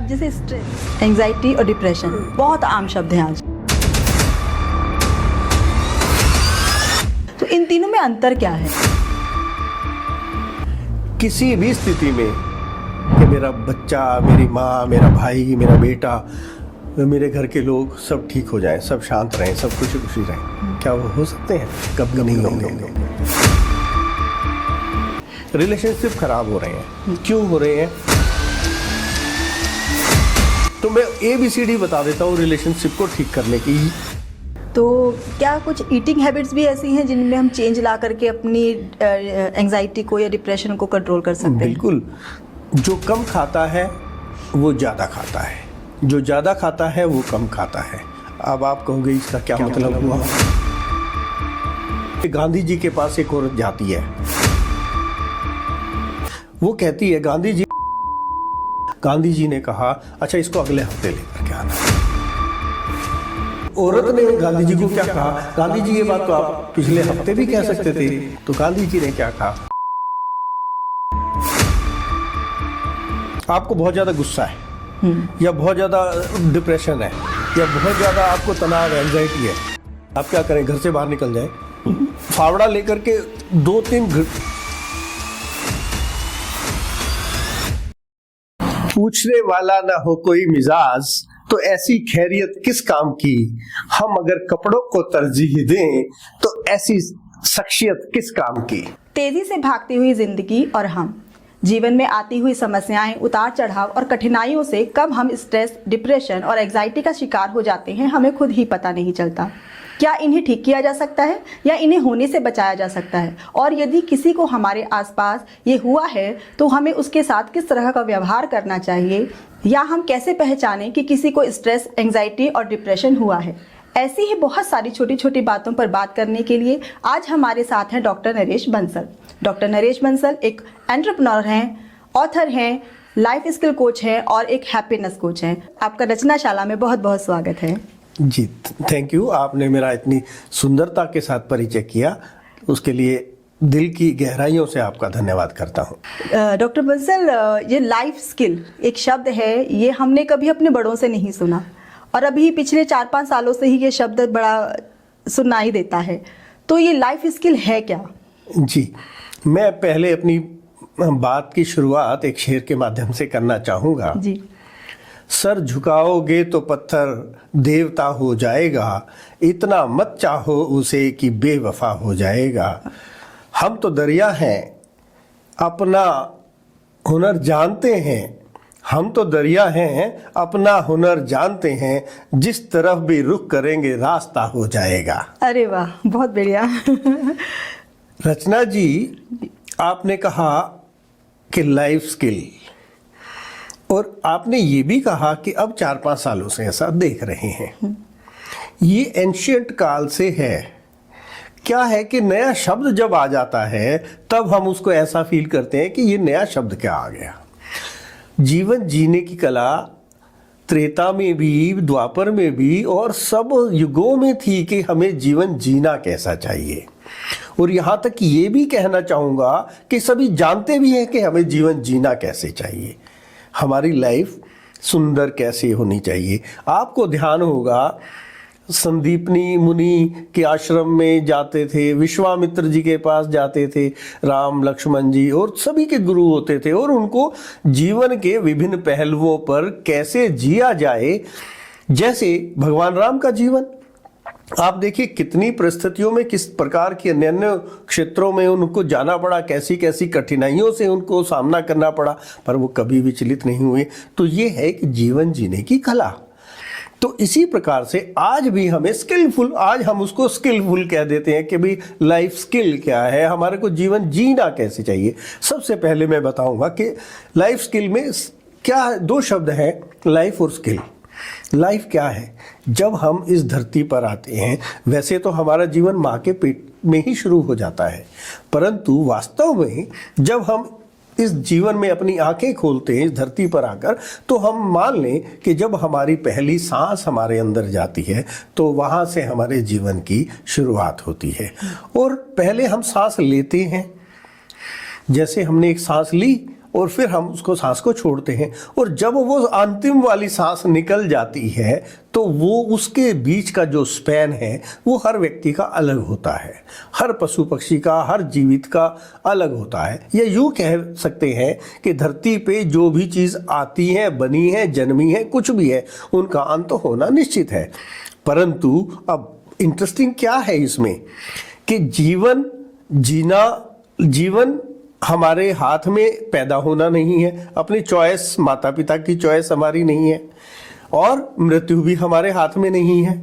अब जैसे stress, anxiety और डिप्रेशन बहुत आम शब्द हैं आज, तो इन तीनों में अंतर क्या है? किसी भी स्थिति में कि मेरा बच्चा, मेरी माँ, मेरा भाई, मेरा बेटा, मेरे घर के लोग सब ठीक हो जाएं, सब शांत रहें, सब खुशी खुशी रहें, क्या वो हो सकते हैं? कभी नहीं होंगे। रिलेशनशिप खराब हो रहे हैं, क्यों हो रहे हैं? तो मैं ABCD बता देता हूँ रिलेशनशिप को ठीक करने की। तो क्या कुछ ईटिंग हैबिट्स भी ऐसी हैं जिनमें हम चेंज ला करके अपनी एंजाइटी को या डिप्रेशन को कंट्रोल कर सकते हैं? बिल्कुल। जो कम खाता है वो ज़्यादा खाता है, जो ज़्यादा खाता है वो कम खाता है। अब आप कहोगे इसका क्या मतलब हुआ? गांधी जी के पास एक औरत जाती है, वो कहती है गांधी जी ने कहा अच्छा इसको अगले हफ्ते लेकर के आना। औरत ने गांधी जी को क्या कहा? गांधी जी ये बात तो आप पिछले हफ्ते भी कह सकते थे। तो गांधी जी ने क्या कहा? आपको बहुत ज्यादा गुस्सा है या बहुत ज्यादा डिप्रेशन है या बहुत ज्यादा आपको तनाव, एंजाइटी है, आप क्या करें? घर से बाहर निकल जाए, फावड़ा लेकर के 2-3 पूछने वाला ना हो कोई मिजाज, तो ऐसी खैरियत किस काम की? हम अगर कपड़ों को तरजीह दें तो ऐसी शख्सियत किस काम की? तेजी से भागती हुई जिंदगी और हम जीवन में आती हुई समस्याएं, उतार चढ़ाव और कठिनाइयों से कब हम स्ट्रेस, डिप्रेशन और एंजाइटी का शिकार हो जाते हैं, हमें खुद ही पता नहीं चलता। क्या इन्हें ठीक किया जा सकता है या इन्हें होने से बचाया जा सकता है? और यदि किसी को हमारे आसपास ये हुआ है तो हमें उसके साथ किस तरह का व्यवहार करना चाहिए, या हम कैसे पहचानें कि किसी को स्ट्रेस, एंजाइटी और डिप्रेशन हुआ है? ऐसी ही बहुत सारी छोटी छोटी बातों पर बात करने के लिए आज हमारे साथ हैं डॉक्टर नरेश बंसल। डॉक्टर नरेश बंसल एक एंटरप्रेन्योर हैं, ऑथर हैं, लाइफ स्किल कोच हैं और एक हैप्पीनेस कोच हैं। आपका रचनाशाला में बहुत बहुत स्वागत है। जी थैंक यू। आपने मेरा इतनी सुंदरता के साथ परिचय किया, उसके लिए दिल की गहराइयों से आपका धन्यवाद करता हूँ। डॉक्टर बंसल, ये लाइफ स्किल एक शब्द है, ये हमने कभी अपने बड़ों से नहीं सुना और अभी पिछले 4-5 सालों से ही ये शब्द बड़ा सुनाई देता है। तो ये लाइफ स्किल है क्या? जी, मैं पहले अपनी बात की शुरुआत एक शेर के माध्यम से करना चाहूँगा। जी। सर झुकाओगे तो पत्थर देवता हो जाएगा, इतना मत चाहो उसे कि बेवफा हो जाएगा। हम तो दरिया हैं, अपना हुनर जानते हैं, हम तो दरिया हैं, अपना हुनर जानते हैं, जिस तरफ भी रुख करेंगे रास्ता हो जाएगा। अरे वाह, बहुत बढ़िया। रचना जी, आपने कहा कि लाइफ स्किल, और आपने ये भी कहा कि अब 4-5 सालों से ऐसा देख रहे हैं। ये एंशियंट काल से है। क्या है कि नया शब्द जब आ जाता है तब हम उसको ऐसा फील करते हैं कि ये नया शब्द क्या आ गया। जीवन जीने की कला त्रेता में भी, द्वापर में भी और सब युगों में थी कि हमें जीवन जीना कैसा चाहिए। और यहाँ तक कि ये भी कहना चाहूँगा कि सभी जानते भी हैं कि हमें जीवन जीना कैसे चाहिए, हमारी लाइफ सुंदर कैसे होनी चाहिए। आपको ध्यान होगा संदीपनी मुनि के आश्रम में जाते थे, विश्वामित्र जी के पास जाते थे, राम लक्ष्मण जी और सभी के गुरु होते थे, और उनको जीवन के विभिन्न पहलुओं पर कैसे जिया जाए, जैसे भगवान राम का जीवन आप देखिए कितनी परिस्थितियों में किस प्रकार की अन्य अन्य क्षेत्रों में उनको जाना पड़ा, कैसी कैसी कठिनाइयों से उनको सामना करना पड़ा, पर वो कभी विचलित नहीं हुए। तो ये है कि जीवन जीने की कला। तो इसी प्रकार से आज भी हमें स्किलफुल, आज हम उसको स्किलफुल कह देते हैं कि भाई लाइफ स्किल क्या है, हमारे को जीवन जीना कैसे चाहिए। सबसे पहले मैं बताऊंगा कि लाइफ स्किल में क्या 2 शब्द हैं, लाइफ और स्किल। लाइफ क्या है? जब हम इस धरती पर आते हैं, वैसे तो हमारा जीवन माँ के पेट में ही शुरू हो जाता है, परंतु वास्तव में जब हम इस जीवन में अपनी आंखें खोलते हैं इस धरती पर आकर, तो हम मान लें कि जब हमारी पहली सांस हमारे अंदर जाती है तो वहाँ से हमारे जीवन की शुरुआत होती है। और पहले हम सांस लेते हैं, जैसे हमने एक सांस ली और फिर हम उसको सांस को छोड़ते हैं, और जब वो अंतिम वाली सांस निकल जाती है तो वो उसके बीच का जो स्पैन है वो हर व्यक्ति का अलग होता है, हर पशु पक्षी का, हर जीवित का अलग होता है। या यूँ कह सकते हैं कि धरती पे जो भी चीज़ आती है, बनी है, जन्मी है, कुछ भी है, उनका अंत होना निश्चित है। परंतु अब इंटरेस्टिंग क्या है इसमें कि जीवन हमारे हाथ में पैदा होना नहीं है, अपनी चॉइस, माता पिता की चॉइस हमारी नहीं है, और मृत्यु भी हमारे हाथ में नहीं है।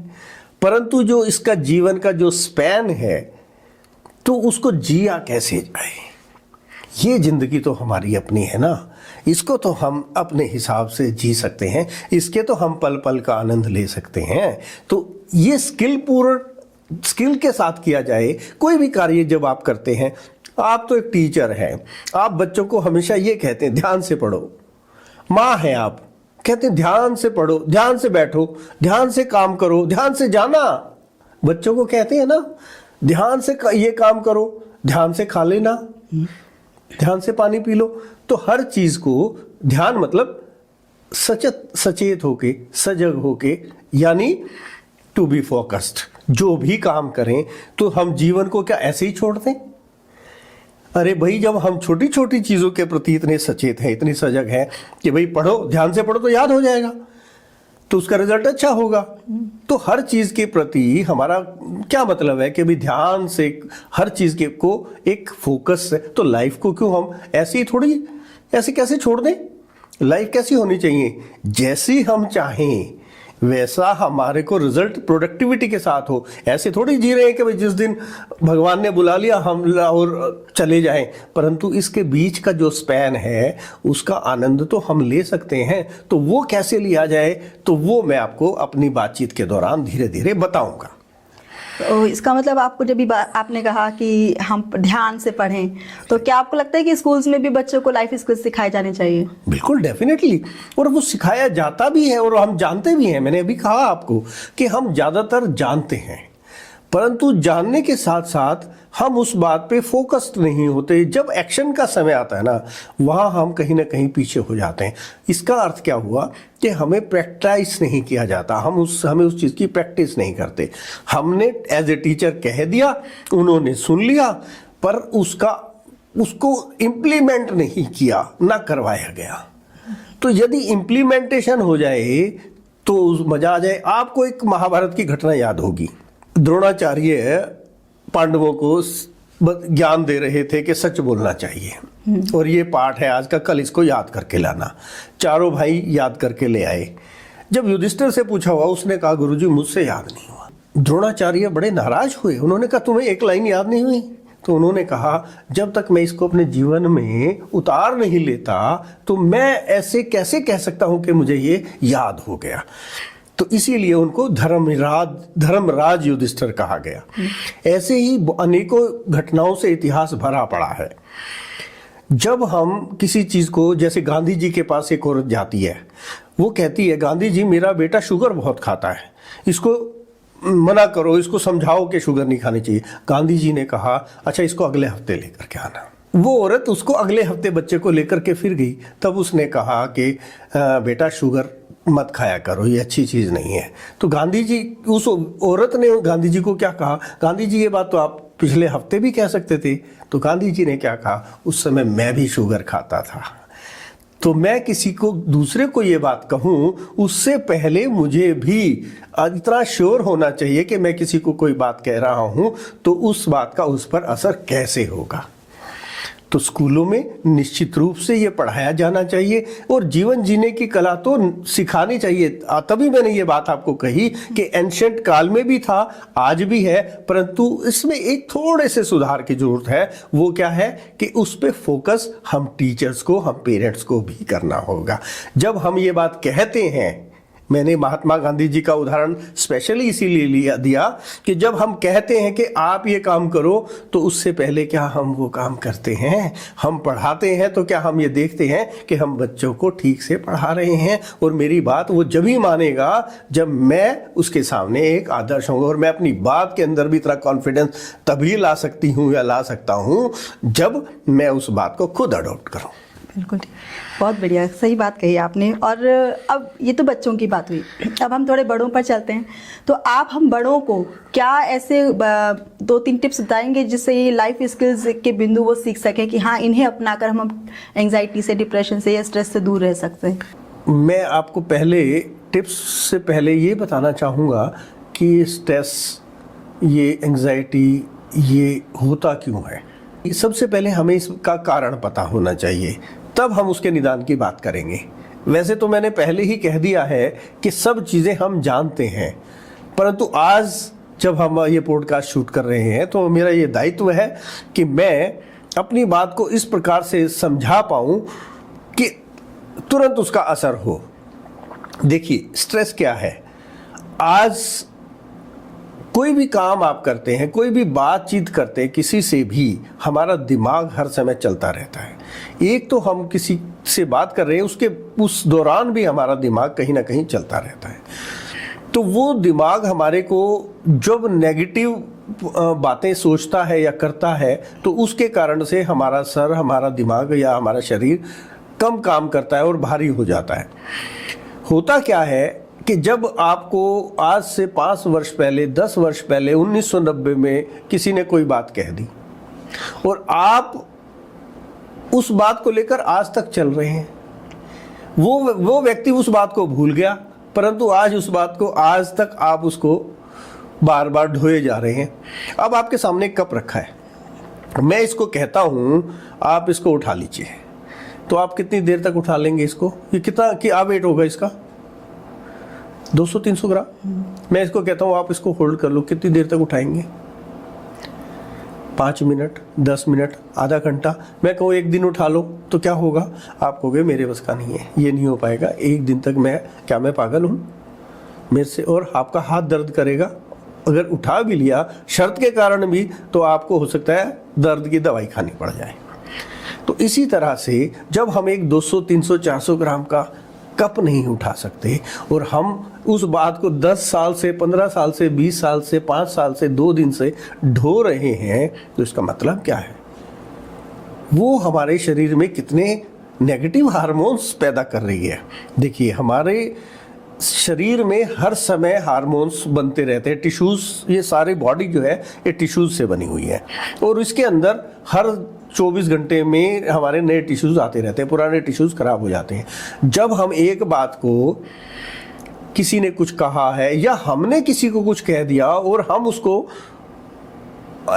परंतु जो इसका जीवन का जो स्पैन है तो उसको जिया कैसे जाए, ये जिंदगी तो हमारी अपनी है ना, इसको तो हम अपने हिसाब से जी सकते हैं, इसके तो हम पल पल का आनंद ले सकते हैं। तो ये स्किल के साथ किया जाए। कोई भी कार्य जब आप करते हैं, आप तो एक टीचर हैं, आप बच्चों को हमेशा ये कहते हैं ध्यान से पढ़ो, माँ हैं आप, कहते हैं ध्यान से पढ़ो, ध्यान से बैठो, ध्यान से काम करो, ध्यान से जाना। बच्चों को कहते हैं ना ध्यान से ये काम करो, ध्यान से खा लेना, ध्यान से पानी पी लो। तो हर चीज को ध्यान मतलब सचेत होके, सजग होके, यानी टू बी फोकस्ड। जो भी काम करें तो हम जीवन को क्या ऐसे ही छोड़ दें? अरे भाई, जब हम छोटी छोटी चीजों के प्रति इतने सचेत हैं, इतने सजग हैं कि भाई पढ़ो, ध्यान से पढ़ो तो याद हो जाएगा, तो उसका रिजल्ट अच्छा होगा। तो हर चीज के प्रति हमारा क्या मतलब है कि भाई ध्यान से हर चीज के को एक फोकस है। तो लाइफ को क्यों हम ऐसे ही थोड़ी, ऐसे कैसे छोड़ दें? लाइफ कैसी होनी चाहिए? जैसी हम चाहें वैसा हमारे को रिजल्ट प्रोडक्टिविटी के साथ हो। ऐसे थोड़ी जी रहे हैं कि भाई जिस दिन भगवान ने बुला लिया हम और चले जाएं, परंतु इसके बीच का जो स्पैन है उसका आनंद तो हम ले सकते हैं। तो वो कैसे लिया जाए, तो वो मैं आपको अपनी बातचीत के दौरान धीरे धीरे बताऊंगा। तो इसका मतलब आपको जब भी आपने कहा कि हम ध्यान से पढ़ें, तो क्या आपको लगता है कि स्कूल्स में भी बच्चों को लाइफ स्किल्स सिखाए जाने चाहिए? बिल्कुल, डेफिनेटली, और वो सिखाया जाता भी है और हम जानते भी हैं। मैंने अभी कहा आपको कि हम ज़्यादातर जानते हैं, परंतु जानने के साथ साथ हम उस बात पे फोकस्ड नहीं होते। जब एक्शन का समय आता है ना, वहाँ हम कहीं ना कहीं पीछे हो जाते हैं। इसका अर्थ क्या हुआ कि हमें प्रैक्टिस नहीं किया जाता, हमें उस चीज़ की प्रैक्टिस नहीं करते। हमने एज ए टीचर कह दिया, उन्होंने सुन लिया, पर उसको इम्प्लीमेंट नहीं किया, ना करवाया गया। तो यदि इम्प्लीमेंटेशन हो जाए तो मजा आ जाए। आपको एक महाभारत की घटना याद होगी। द्रोणाचार्य पांडवों को ज्ञान दे रहे थे कि सच बोलना चाहिए, और ये पाठ है आज का, कल इसको याद करके लाना। चारों भाई याद करके ले आए। जब युधिष्ठिर से पूछा हुआ, उसने कहा गुरुजी मुझसे याद नहीं हुआ। द्रोणाचार्य बड़े नाराज हुए। उन्होंने कहा तुम्हें एक लाइन याद नहीं हुई? तो उन्होंने कहा जब तक मैं इसको अपने जीवन में उतार नहीं लेता तो मैं ऐसे कैसे कह सकता हूं कि मुझे ये याद हो गया। तो इसीलिए उनको धर्मराज युधिष्ठिर कहा गया। ऐसे ही अनेकों घटनाओं से इतिहास भरा पड़ा है। जब हम किसी चीज को, जैसे गांधी जी के पास एक औरत जाती है, वो कहती है गांधी जी मेरा बेटा शुगर बहुत खाता है, इसको मना करो, इसको समझाओ कि शुगर नहीं खानी चाहिए। गांधी जी ने कहा अच्छा इसको अगले हफ्ते लेकर के आना। वो औरत उसको अगले हफ्ते बच्चे को लेकर के फिर गई। तब उसने कहा कि बेटा शुगर मत खाया करो, ये अच्छी चीज़ नहीं है। तो गांधी जी, उस औरत ने गांधी जी को क्या कहा, गांधी जी ये बात तो आप पिछले हफ्ते भी कह सकते थे। तो गांधी जी ने क्या कहा, उस समय मैं भी शुगर खाता था। तो मैं किसी को, दूसरे को ये बात कहूँ उससे पहले मुझे भी इतना श्योर होना चाहिए कि मैं किसी को कोई बात कह रहा हूँ तो उस बात का उस पर असर कैसे होगा। तो स्कूलों में निश्चित रूप से ये पढ़ाया जाना चाहिए और जीवन जीने की कला तो सिखानी चाहिए। तभी मैंने ये बात आपको कही कि एंशिएंट काल में भी था, आज भी है, परंतु इसमें एक थोड़े से सुधार की जरूरत है। वो क्या है कि उस पर फोकस हम टीचर्स को, हम पेरेंट्स को भी करना होगा। जब हम ये बात कहते हैं, मैंने महात्मा गांधी जी का उदाहरण स्पेशली इसीलिए दिया कि जब हम कहते हैं कि आप ये काम करो, तो उससे पहले क्या हम वो काम करते हैं? हम पढ़ाते हैं तो क्या हम ये देखते हैं कि हम बच्चों को ठीक से पढ़ा रहे हैं? और मेरी बात वो जब ही मानेगा जब मैं उसके सामने एक आदर्श होऊंगा। और मैं अपनी बात के अंदर भी इतना कॉन्फिडेंस तभी ला सकती हूँ या ला सकता हूँ जब मैं उस बात को खुद अडॉप्ट करूँ। बिल्कुल ठीक। बहुत बढ़िया, सही बात कही आपने। और अब ये तो बच्चों की बात हुई, अब हम थोड़े बड़ों पर चलते हैं। तो आप हम बड़ों को क्या ऐसे 2-3 टिप्स बताएंगे जिससे ये लाइफ स्किल्स के बिंदु वो सीख सकें कि हाँ, इन्हें अपनाकर हम एंग्जाइटी से, डिप्रेशन से या स्ट्रेस से दूर रह सकते हैं? मैं आपको पहले टिप्स से पहले ये बताना चाहूँगा कि स्ट्रेस, ये एंग्जाइटी, ये होता क्यों है। सबसे पहले हमें इसका कारण पता होना चाहिए, तब हम उसके निदान की बात करेंगे। वैसे तो मैंने पहले ही कह दिया है कि सब चीज़ें हम जानते हैं, परंतु आज जब हम ये पॉडकास्ट शूट कर रहे हैं तो मेरा ये दायित्व है कि मैं अपनी बात को इस प्रकार से समझा पाऊँ कि तुरंत उसका असर हो। देखिए, स्ट्रेस क्या है। आज कोई भी काम आप करते हैं, कोई भी बातचीत करते हैं किसी से भी, हमारा दिमाग हर समय चलता रहता है। एक तो हम किसी से बात कर रहे हैं, उसके उस दौरान भी हमारा दिमाग कहीं ना कहीं चलता रहता है। तो वो दिमाग हमारे को जब नेगेटिव बातें सोचता है या करता है तो उसके कारण से हमारा सर, हमारा दिमाग या हमारा शरीर कम काम करता है और भारी हो जाता है। होता क्या है कि जब आपको आज से 5 वर्ष पहले, 10 वर्ष पहले 1990 में किसी ने कोई बात कह दी और आप उस बात को लेकर आज तक चल रहे हैं, वो व्यक्ति उस बात को भूल गया, परंतु आज उस बात को, आज तक आप उसको बार बार ढोए जा रहे हैं। अब आपके सामने एक कप रखा है, मैं इसको कहता हूं आप इसको उठा लीजिए, तो आप कितनी देर तक उठा लेंगे इसको? ये कितना क्या वेट होगा इसका? 200-300 ग्राम। मैं इसको कहता हूँ आप इसको होल्ड कर लो, कितनी देर तक उठाएंगे? 5 मिनट, 10 मिनट, आधा घंटा। मैं कहूँ एक दिन उठा लो, तो क्या होगा? आप कहोगे मेरे बस का नहीं है, ये नहीं हो पाएगा, एक दिन तक मैं पागल हूँ मेरे से? और आपका हाथ दर्द करेगा। अगर उठा भी लिया शर्त के कारण भी, तो आपको हो सकता है दर्द की दवाई खानी पड़ जाए। तो इसी तरह से जब हम एक 200, 300, 400 ग्राम का कप नहीं उठा सकते और हम उस बात को 10 साल से, 15 साल से, 20 साल से, 5 साल से, 2 दिन से ढो रहे हैं, तो इसका मतलब क्या है? वो हमारे शरीर में कितने नेगेटिव हार्मोन्स पैदा कर रही है। देखिए, हमारे शरीर में हर समय हार्मोन्स बनते रहते हैं। टिश्यूज़, ये सारी बॉडी जो है ये टिश्यूज़ से बनी हुई है और इसके अंदर हर 24 घंटे में हमारे नए टिश्यूज़ आते रहते हैं, पुराने टिश्यूज़ खराब हो जाते हैं। जब हम एक बात को, किसी ने कुछ कहा है या हमने किसी को कुछ कह दिया और हम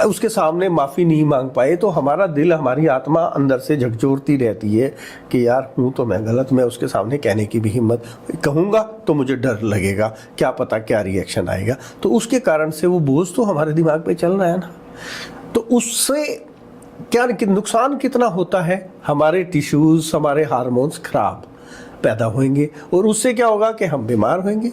उसके सामने माफ़ी नहीं मांग पाए, तो हमारा दिल, हमारी आत्मा अंदर से झकझोरती रहती है कि यार हूँ तो मैं गलत, मैं उसके सामने कहने की भी हिम्मत, कहूँगा तो मुझे डर लगेगा, क्या पता क्या रिएक्शन आएगा। तो उसके कारण से वो बोझ तो हमारे दिमाग पे चल रहा है ना। तो उससे क्या नुकसान कितना होता है? हमारे टिश्यूज़, हमारे हार्मोन्स खराब पैदा होंगे और उससे क्या होगा कि हम बीमार होंगे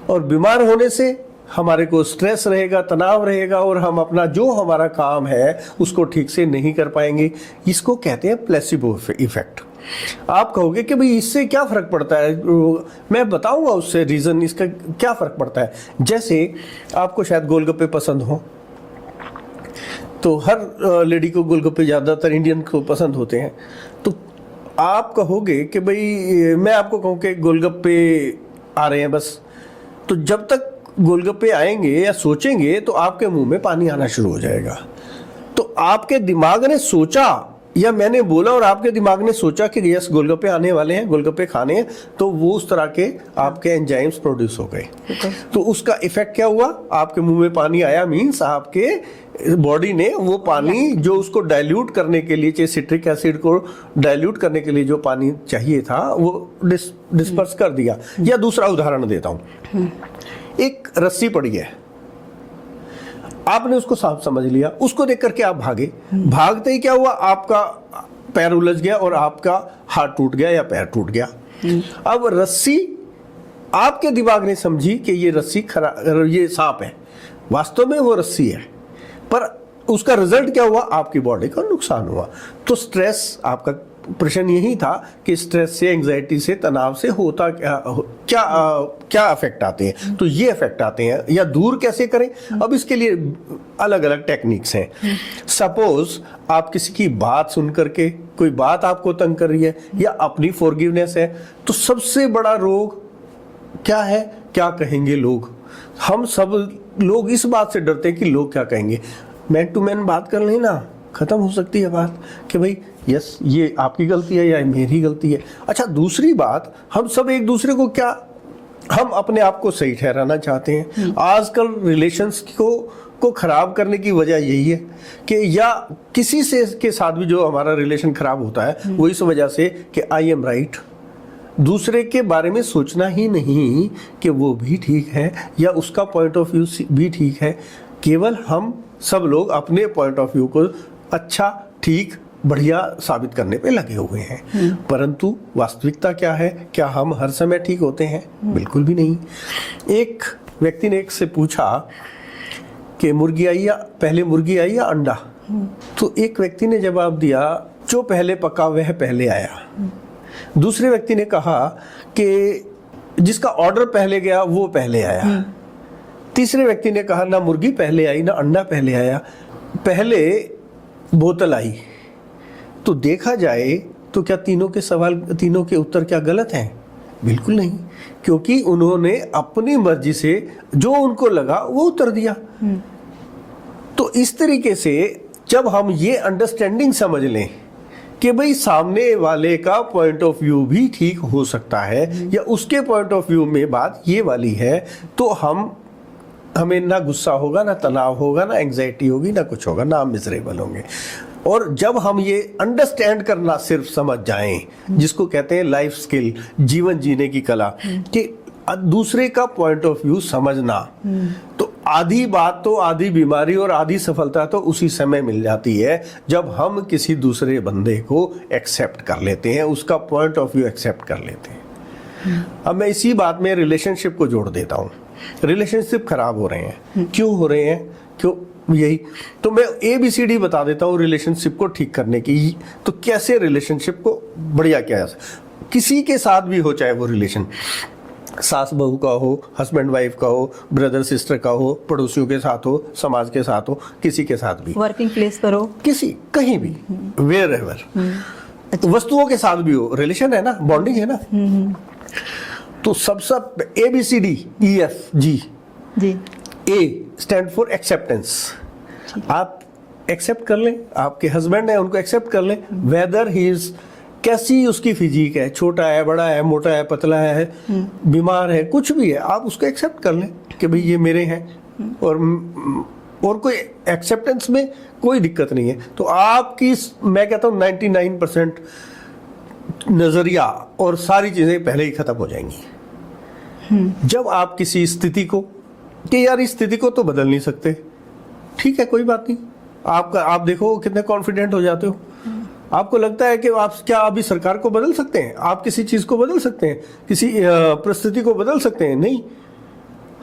और बीमार होने से हमारे को स्ट्रेस रहेगा, तनाव रहेगा और हम अपना जो हमारा काम है उसको ठीक से नहीं कर पाएंगे। इसको कहते हैं प्लेसिबो इफेक्ट। आप कहोगे कि भाई इससे क्या फ़र्क पड़ता है? मैं बताऊंगा उससे रीज़न, इसका क्या फ़र्क पड़ता है। जैसे आपको शायद गोलगप्पे पसंद हो, तो हर लेडी को गोलगप्पे ज़्यादातर इंडियन को पसंद होते हैं। तो आप कहोगे कि भाई, मैं आपको कहूँ कि गोलगप्पे आ रहे हैं बस, तो जब तक गोलगप्पे आएंगे या सोचेंगे तो आपके मुंह में पानी आना शुरू हो जाएगा। तो आपके दिमाग ने सोचा, या मैंने बोला और आपके दिमाग ने सोचा कि यस गोलगप्पे आने वाले हैं, गोलगप्पे खाने हैं, तो वो उस तरह के आपके एंजाइम्स प्रोड्यूस हो गए। तो उसका इफेक्ट क्या हुआ? आपके मुंह में पानी आया, मीन्स आपके बॉडी ने वो पानी जो उसको डाइल्यूट करने के लिए, चाहे सिट्रिक एसिड को डाइल्यूट करने के लिए जो पानी चाहिए था, वो डिस्पर्स कर दिया। या दूसरा उदाहरण देता हूँ, एक रस्सी पड़ी है, आपने उसको साफ समझ लिया, उसको देख करके आप भागे, भागते ही क्या हुआ? आपका पैर उलझ गया और आपका हाथ टूट गया या पैर टूट गया। अब रस्सी आपके दिमाग ने समझी कि ये रस्सी ये सांप है, वास्तव में वो रस्सी है, पर उसका रिजल्ट क्या हुआ? आपकी बॉडी का नुकसान हुआ। तो स्ट्रेस, आपका प्रश्न यही था कि स्ट्रेस से, एंग्जाइटी से, तनाव से होता क्या इफेक्ट आते हैं। तो ये इफेक्ट आते हैं, या दूर कैसे करें? अब इसके लिए अलग अलग टेक्निक्स हैं। सपोज आप किसी की बात सुन करके कोई बात आपको तंग कर रही है या अपनी फॉरगिवनेस है, तो सबसे बड़ा रोग क्या है, क्या कहेंगे लोग। हम सब लोग इस बात से डरते हैं कि लोग क्या कहेंगे। मैन टू मैन बात कर लें ना, खत्म हो सकती है बात कि भाई यस ये आपकी गलती है या मेरी गलती है। अच्छा, दूसरी बात, हम सब एक दूसरे को क्या, हम अपने आप को सही ठहराना चाहते हैं। आजकल रिलेशंस को खराब करने की वजह यही है कि या किसी से के साथ भी जो हमारा रिलेशन खराब होता है वो इस वजह से कि आई एम राइट, दूसरे के बारे में सोचना ही नहीं कि वो भी ठीक है या उसका पॉइंट ऑफ व्यू भी ठीक है। केवल हम सब लोग अपने पॉइंट ऑफ व्यू को अच्छा, ठीक, बढ़िया साबित करने पे लगे हुए हैं। परंतु वास्तविकता क्या है? क्या हम हर समय ठीक होते हैं? बिल्कुल भी नहीं। एक व्यक्ति ने एक से पूछा कि मुर्गी आई या पहले मुर्गी आई या अंडा? तो एक व्यक्ति ने जवाब दिया, जो पहले पका वह पहले आया। दूसरे व्यक्ति ने कहा कि जिसका ऑर्डर पहले गया वो पहले आया। तीसरे व्यक्ति ने कहा, ना मुर्गी पहले आई ना अंडा पहले आया, पहले बोतल आई। तो देखा जाए तो क्या तीनों के उत्तर क्या गलत हैं? बिल्कुल नहीं, क्योंकि उन्होंने अपनी मर्जी से जो उनको लगा वो उत्तर दिया। तो इस तरीके से जब हम ये अंडरस्टैंडिंग समझ लें कि भाई सामने वाले का पॉइंट ऑफ व्यू भी ठीक हो सकता है या उसके पॉइंट ऑफ व्यू में बात ये वाली है, तो हमें ना गुस्सा होगा, ना तनाव होगा, ना एंग्जाइटी होगी, ना कुछ होगा, ना हम मिजरेबल होंगे। और जब हम ये अंडरस्टैंड करना सिर्फ समझ जाएं, जिसको कहते हैं लाइफ स्किल, जीवन जीने की कला, कि दूसरे का पॉइंट ऑफ व्यू समझना, तो आधी बात तो, आधी बीमारी और आधी सफलता तो उसी समय मिल जाती है जब हम किसी दूसरे बंदे को एक्सेप्ट कर लेते हैं, उसका पॉइंट ऑफ व्यू एक्सेप्ट कर लेते हैं। अब मैं इसी बात में रिलेशनशिप को जोड़ देता हूँ। रिलेशनशिप खराब हो रहे हैं, क्यों हो रहे हैं, क्यों, यही तो मैं ABCD बता देता हूँ रिलेशनशिप को ठीक करने की। तो कैसे रिलेशनशिप को बढ़िया किया जा सकता, किसी के साथ भी हो, चाहे वो रिलेशन सास बहू का हो, हस्बैंड वाइफ का हो, ब्रदर सिस्टर का हो, पड़ोसियों के साथ हो, समाज के साथ हो, किसी के साथ भी, वर्किंग प्लेस पर हो, किसी कहीं भी, वेयर एवर, वस्तुओं के साथ भी हो, रिलेशन है ना, बॉन्डिंग है ना। तो सबसे ABCDEFG जी। A stand for acceptance. आप एक्सेप्ट कर लें, आपके हस्बैंड है उनको एक्सेप्ट कर लें, वेदर ही इज, कैसी उसकी फिजिक है, छोटा है, बड़ा है, मोटा है, पतला है, बीमार है, कुछ भी है, आप उसको एक्सेप्ट कर लें कि भाई ये मेरे हैं। और कोई एक्सेप्टेंस में कोई दिक्कत नहीं है। तो आपकी, मैं कहता हूँ 99% नजरिया और सारी चीजें पहले ही खत्म हो जाएंगी। जब आप किसी स्थिति को, कि यार इस स्थिति को तो बदल नहीं सकते, ठीक है कोई बात नहीं, आप देखो कितने कॉन्फिडेंट हो जाते हो। आपको लगता है कि आप क्या अभी सरकार को बदल सकते हैं, आप किसी चीज को बदल सकते हैं, किसी परिस्थिति को बदल सकते हैं? नहीं,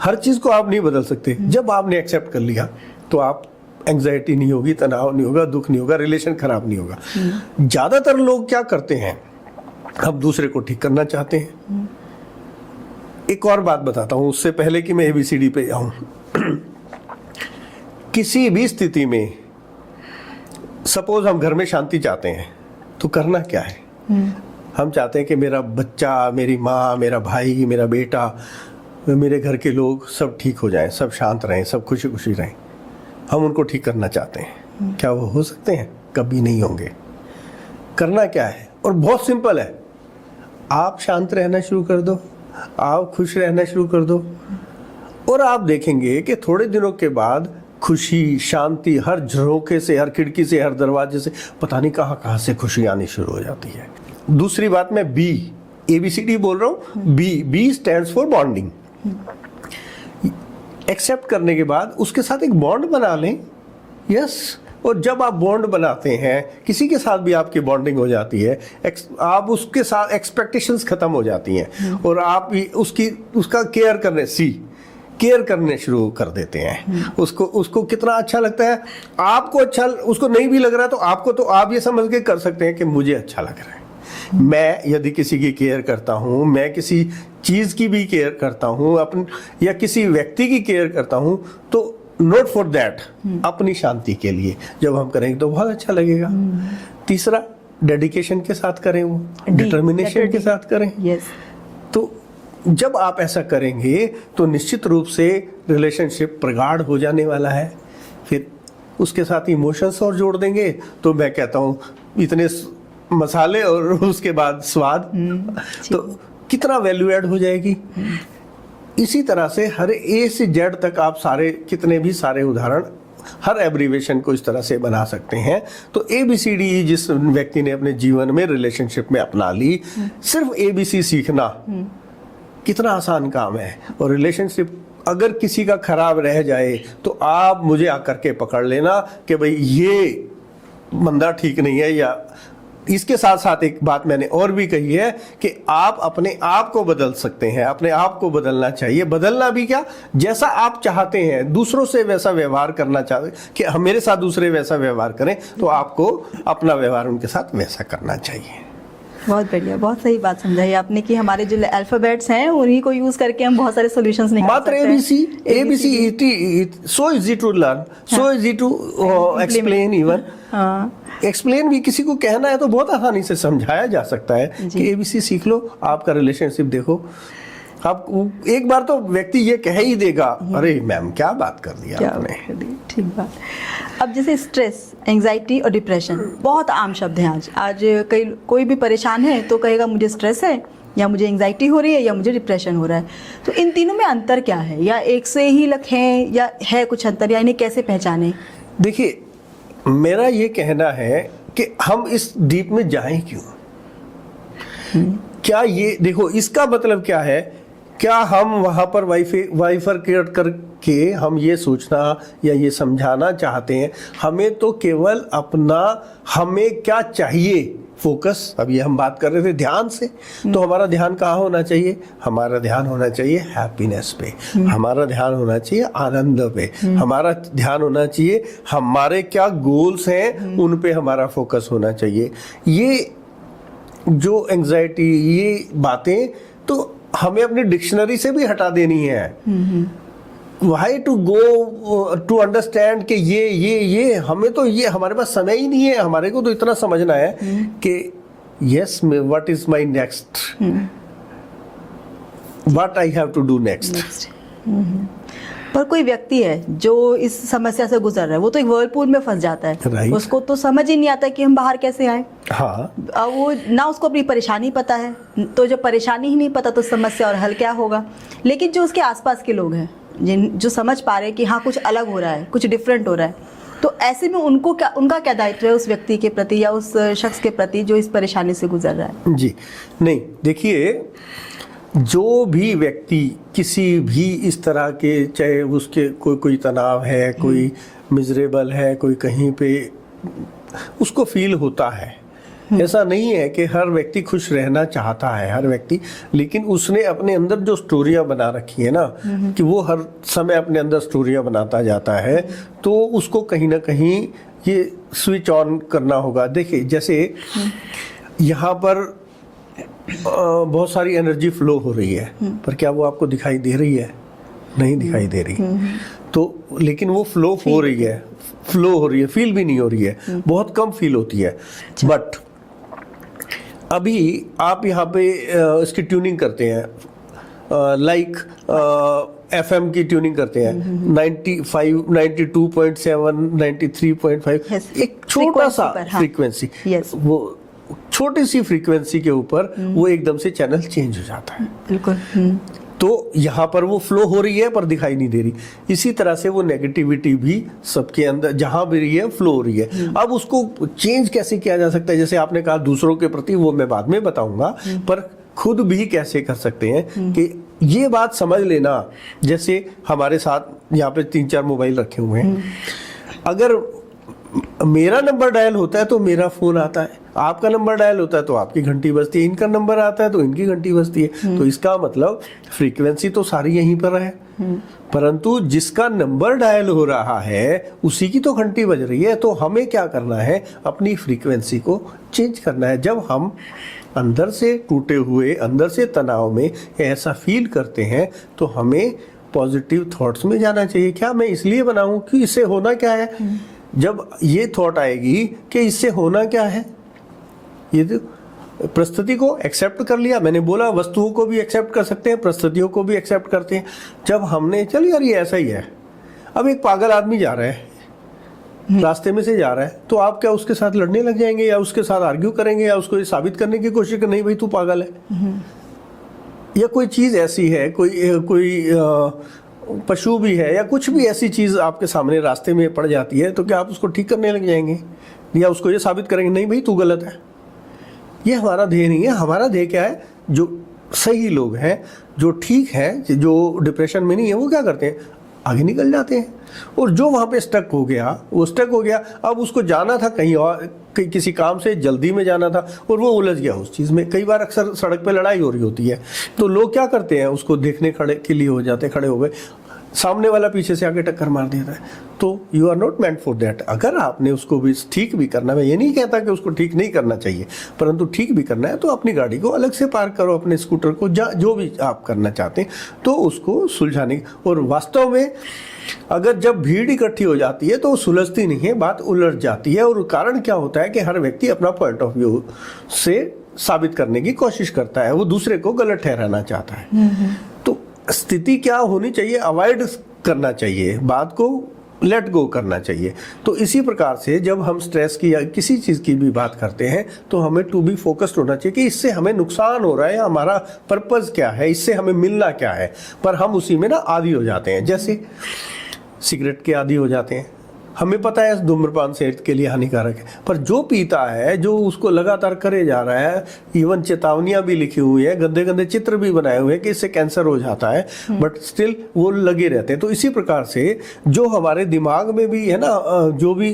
हर चीज को आप नहीं बदल सकते। जब आपने एक्सेप्ट कर लिया तो आप, एंग्जाइटी नहीं होगी, तनाव नहीं होगा, दुख नहीं होगा, रिलेशन खराब नहीं होगा। ज्यादातर लोग क्या करते हैं, हम दूसरे को ठीक करना चाहते हैं। एक और बात बताता हूं उससे पहले कि मैं ABCD पे आऊं। किसी भी स्थिति में, सपोज हम घर में शांति चाहते हैं, तो करना क्या है? हम चाहते हैं कि मेरा बच्चा, मेरी माँ, मेरा भाई, मेरा बेटा, मेरे घर के लोग सब ठीक हो जाएं, सब शांत रहें, सब खुशी खुशी रहें। हम उनको ठीक करना चाहते हैं। क्या वो हो सकते हैं? कभी नहीं होंगे। करना क्या है? और बहुत सिंपल है, आप शांत रहना शुरू कर दो, आप खुश रहना शुरू कर दो, और आप देखेंगे कि थोड़े दिनों के बाद खुशी, शांति हर झरोखे से, हर खिड़की से, हर दरवाजे से, पता नहीं कहाँ कहाँ से खुशी आनी शुरू हो जाती है। दूसरी बात, मैं ABCD बोल रहा हूँ, B stands for bonding. Accept करने के बाद उसके साथ एक बॉन्ड बना लें। यस, और जब आप बॉन्ड बनाते हैं, किसी के साथ भी आपकी बॉन्डिंग हो जाती है, आप उसके साथ एक्सपेक्टेशंस खत्म हो जाती हैं और आप उसका केयर करने शुरू कर देते हैं। उसको कितना अच्छा लगता है, आपको अच्छा, उसको नहीं भी लग रहा है तो आप ये समझ के कर सकते हैं कि मुझे अच्छा लग रहा है। मैं यदि किसी की केयर करता हूँ, मैं किसी चीज़ की भी केयर करता हूँ, या किसी व्यक्ति की केयर करता हूँ, तो नॉट फॉर दैट, अपनी शांति के लिए जब हम करेंगे तो बहुत अच्छा लगेगा। तीसरा, डेडिकेशन के साथ करें, वो डिटर्मिनेशन के साथ करें। यस, तो जब आप ऐसा करेंगे तो निश्चित रूप से रिलेशनशिप प्रगाढ़ हो जाने वाला है। फिर उसके साथ इमोशंस और जोड़ देंगे तो मैं कहता हूँ इतने मसाले और उसके बाद स्वाद, तो कितना वैल्यू ऐड हो जाएगी। इसी तरह से हर ए से जेड तक आप सारे कितने भी सारे उदाहरण, हर एब्रीवेशन को इस तरह से बना सकते हैं। तो ABCD जिस व्यक्ति ने अपने जीवन में रिलेशनशिप में अपना ली, सिर्फ ABC सीखना कितना आसान काम है। और रिलेशनशिप अगर किसी का खराब रह जाए तो आप मुझे आकर के पकड़ लेना कि भाई ये बंदा ठीक नहीं है। या इसके साथ साथ एक बात मैंने और भी कही है कि आप अपने आप को बदल सकते हैं, अपने आप को बदलना चाहिए। बदलना भी क्या, जैसा आप चाहते हैं दूसरों से वैसा व्यवहार करना चाहते कि हम मेरे साथ दूसरे वैसा व्यवहार करें, तो आपको अपना व्यवहार उनके साथ वैसा करना चाहिए। बहुत बढ़िया, बहुत सही बात समझाई आपने कि हमारे जो अल्फाबेट्स हैं उन्हीं को यूज करके हम बहुत सारे सॉल्यूशंस निकाल मात्र ABC so easy to learn, so easy to explain. Even explain भी किसी को कहना है तो बहुत आसानी से समझाया जा सकता है कि ABC सीख लो, आपका रिलेशनशिप देखो। आप एक बार तो व्यक्ति ये कह ही देगा, अरे मैम क्या बात कर दिया आपने। ठीक बात। अब जैसे स्ट्रेस, एंजाइटी और डिप्रेशन बहुत आम शब्द हैं आज कोई भी परेशान है तो कहेगा मुझे स्ट्रेस है, या मुझे एंजाइटी हो रही है, या मुझे डिप्रेशन हो रहा है। तो इन तीनों में अंतर क्या है, या एक से ही हैं, या है कुछ अंतर, या इन्हें कैसे पहचानें? देखिए, मेरा ये कहना है कि हम इस डीप में जाएं क्यों। क्या ये देखो, इसका मतलब क्या है, क्या हम वहां पर वाइफरकेट करके हम ये सोचना या ये समझाना चाहते हैं, हमें तो केवल अपना हमें क्या चाहिए फोकस। अभी हम बात कर रहे थे ध्यान से, तो हमारा ध्यान कहाँ होना चाहिए, हमारा ध्यान होना चाहिए हैप्पीनेस पे, हमारा ध्यान होना चाहिए आनंद पे, हमारा ध्यान होना चाहिए हमारे क्या गोल्स हैं उन पे हमारा फोकस होना चाहिए। ये जो एंजाइटी, ये बातें तो हमें अपनी डिक्शनरी से भी हटा देनी है। Why to go to understand कि ये हमें तो ये हमारे पास समय ही नहीं है। हमारे को तो इतना समझना है कि yes, what is my next, what I have to do next। पर कोई व्यक्ति है जो इस समस्या से गुजर रहा है, वो तो एक व्हर्लपूल में फंस जाता है। Right. उसको तो समझ ही नहीं आता कि हम बाहर कैसे आए। हाँ, अब वो ना उसको अपनी परेशानी पता है, तो जब परेशानी ही नहीं पता तो समस्या और हल क्या होगा। लेकिन जो उसके आसपास के लोग हैं जो समझ पा रहे हैं कि हाँ कुछ अलग हो रहा है, कुछ डिफरेंट हो रहा है, तो ऐसे में उनका क्या दायित्व है उस व्यक्ति के प्रति या उस शख्स के प्रति जो इस परेशानी से गुजर रहा है? जी नहीं, देखिए, जो भी व्यक्ति किसी भी इस तरह के, चाहे उसके कोई तनाव है, कोई मिजरेबल है, कोई कहीं पे उसको फील होता है। ऐसा नहीं है कि हर व्यक्ति खुश रहना चाहता है, हर व्यक्ति, लेकिन उसने अपने अंदर जो स्टोरियां बना रखी है ना, कि वो हर समय अपने अंदर स्टोरियां बनाता जाता है, तो उसको कहीं ना कहीं ये स्विच ऑन करना होगा। देखिए, जैसे यहाँ पर बहुत सारी एनर्जी फ्लो हो रही है, पर क्या वो आपको दिखाई दे रही है? नहीं दिखाई दे रही। तो लेकिन वो फ्लो हो रही है, फील भी नहीं हो रही है, बहुत कम फील होती है। बट अभी आप यहाँ पे इसकी ट्यूनिंग करते हैं, लाइक FM की ट्यूनिंग करते हैं, 95, 92.7, 93.5, एक छोटा सा फ्रीक्वेंसी, वो छोटी सी फ्रीक्वेंसी के ऊपर वो एकदम से चैनल चेंज हो जाता है। बिल्कुल। तो यहाँ पर वो फ्लो हो रही है पर दिखाई नहीं दे रही। इसी तरह से वो नेगेटिविटी भी सबके अंदर जहाँ भी रही है फ्लो हो रही है। अब उसको चेंज कैसे किया जा सकता है, जैसे आपने कहा दूसरों के प्रति, वो मैं बाद में बताऊंगा, पर खुद भी कैसे कर सकते हैं कि ये बात समझ लेना। जैसे हमारे साथ यहाँ पे 3-4 मोबाइल रखे हुए हैं, अगर मेरा नंबर डायल होता है तो मेरा फोन आता है, आपका नंबर डायल होता है तो आपकी घंटी बजती है, इनका नंबर आता है तो इनकी घंटी बजती है। तो इसका मतलब फ्रीक्वेंसी तो सारी यहीं पर है, परंतु जिसका नंबर डायल हो रहा है उसी की तो घंटी बज रही है। तो हमें क्या करना है, अपनी फ्रीक्वेंसी को चेंज करना है। जब हम अंदर से टूटे हुए, अंदर से तनाव में ऐसा फील करते हैं तो हमें पॉजिटिव थॉट्स में जाना चाहिए। क्या मैं इसलिए बनाऊं कि इससे होना क्या है? जब ये थॉट आएगी कि इससे होना क्या है, ये तो परिस्थिति को एक्सेप्ट कर लिया। मैंने बोला वस्तुओं को भी एक्सेप्ट कर सकते हैं, परिस्थितियों को भी एक्सेप्ट करते हैं। जब हमने चल यार ये ऐसा ही है, अब एक पागल आदमी जा रहा है, रास्ते में से जा रहा है, तो आप क्या उसके साथ लड़ने लग जाएंगे या उसके साथ आर्ग्यू करेंगे या उसको ये साबित करने की कोशिश कर नहीं भाई तू पागल है? या कोई चीज़ ऐसी है, कोई पशु भी है या कुछ भी ऐसी चीज़ आपके सामने रास्ते में पड़ जाती है, तो क्या आप उसको ठीक करने लग जाएंगे या उसको ये साबित करेंगे नहीं भाई तू गलत है? ये हमारा ध्येय नहीं है। हमारा ध्येय क्या है? जो सही लोग हैं, जो ठीक हैं, जो डिप्रेशन में नहीं है, वो क्या करते हैं? आगे निकल जाते हैं। और जो वहाँ पे स्टक हो गया वो स्टक हो गया। अब उसको जाना था कहीं और, किसी काम से जल्दी में जाना था और वो उलझ गया उस चीज़ में। कई बार अक्सर सड़क पे लड़ाई हो रही होती है, तो लोग क्या करते हैं? उसको देखने के लिए हो जाते, खड़े हो गए, सामने वाला पीछे से आके टक्कर मार देता है। तो you are not meant for that. अगर आपने उसको भी ठीक भी करना, मैं ये नहीं कहता कि उसको ठीक नहीं करना चाहिए, परंतु ठीक भी करना है तो अपनी गाड़ी को अलग से पार्क करो, अपने स्कूटर को, जो भी आप करना चाहते हैं, तो उसको सुलझाने। और वास्तव में अगर जब भीड़ इकट्ठी हो जाती है तो सुलझती नहीं है, बात उलझ जाती है। और कारण क्या होता है कि हर व्यक्ति अपना पॉइंट ऑफ व्यू से साबित करने की कोशिश करता है, वो दूसरे को गलत ठहराना चाहता है। तो स्थिति क्या होनी चाहिए? अवॉइड करना चाहिए, बात को लेट गो करना चाहिए। तो इसी प्रकार से जब हम स्ट्रेस की या किसी चीज़ की भी बात करते हैं तो हमें टू बी फोकस्ड होना चाहिए कि इससे हमें नुकसान हो रहा है, हमारा पर्पस क्या है, इससे हमें मिलना क्या है। पर हम उसी में ना आदी हो जाते हैं, जैसे सिगरेट के आदी हो जाते हैं। हमें पता है धूम्रपान सेहत के लिए हानिकारक है, पर जो पीता है, जो उसको लगातार करे जा रहा है, इवन चेतावनियां भी लिखी हुई है, गंदे गंदे चित्र भी बनाए हुए हैं कि इससे कैंसर हो जाता है, बट स्टिल वो लगे रहते हैं। तो इसी प्रकार से जो हमारे दिमाग में भी है ना, जो भी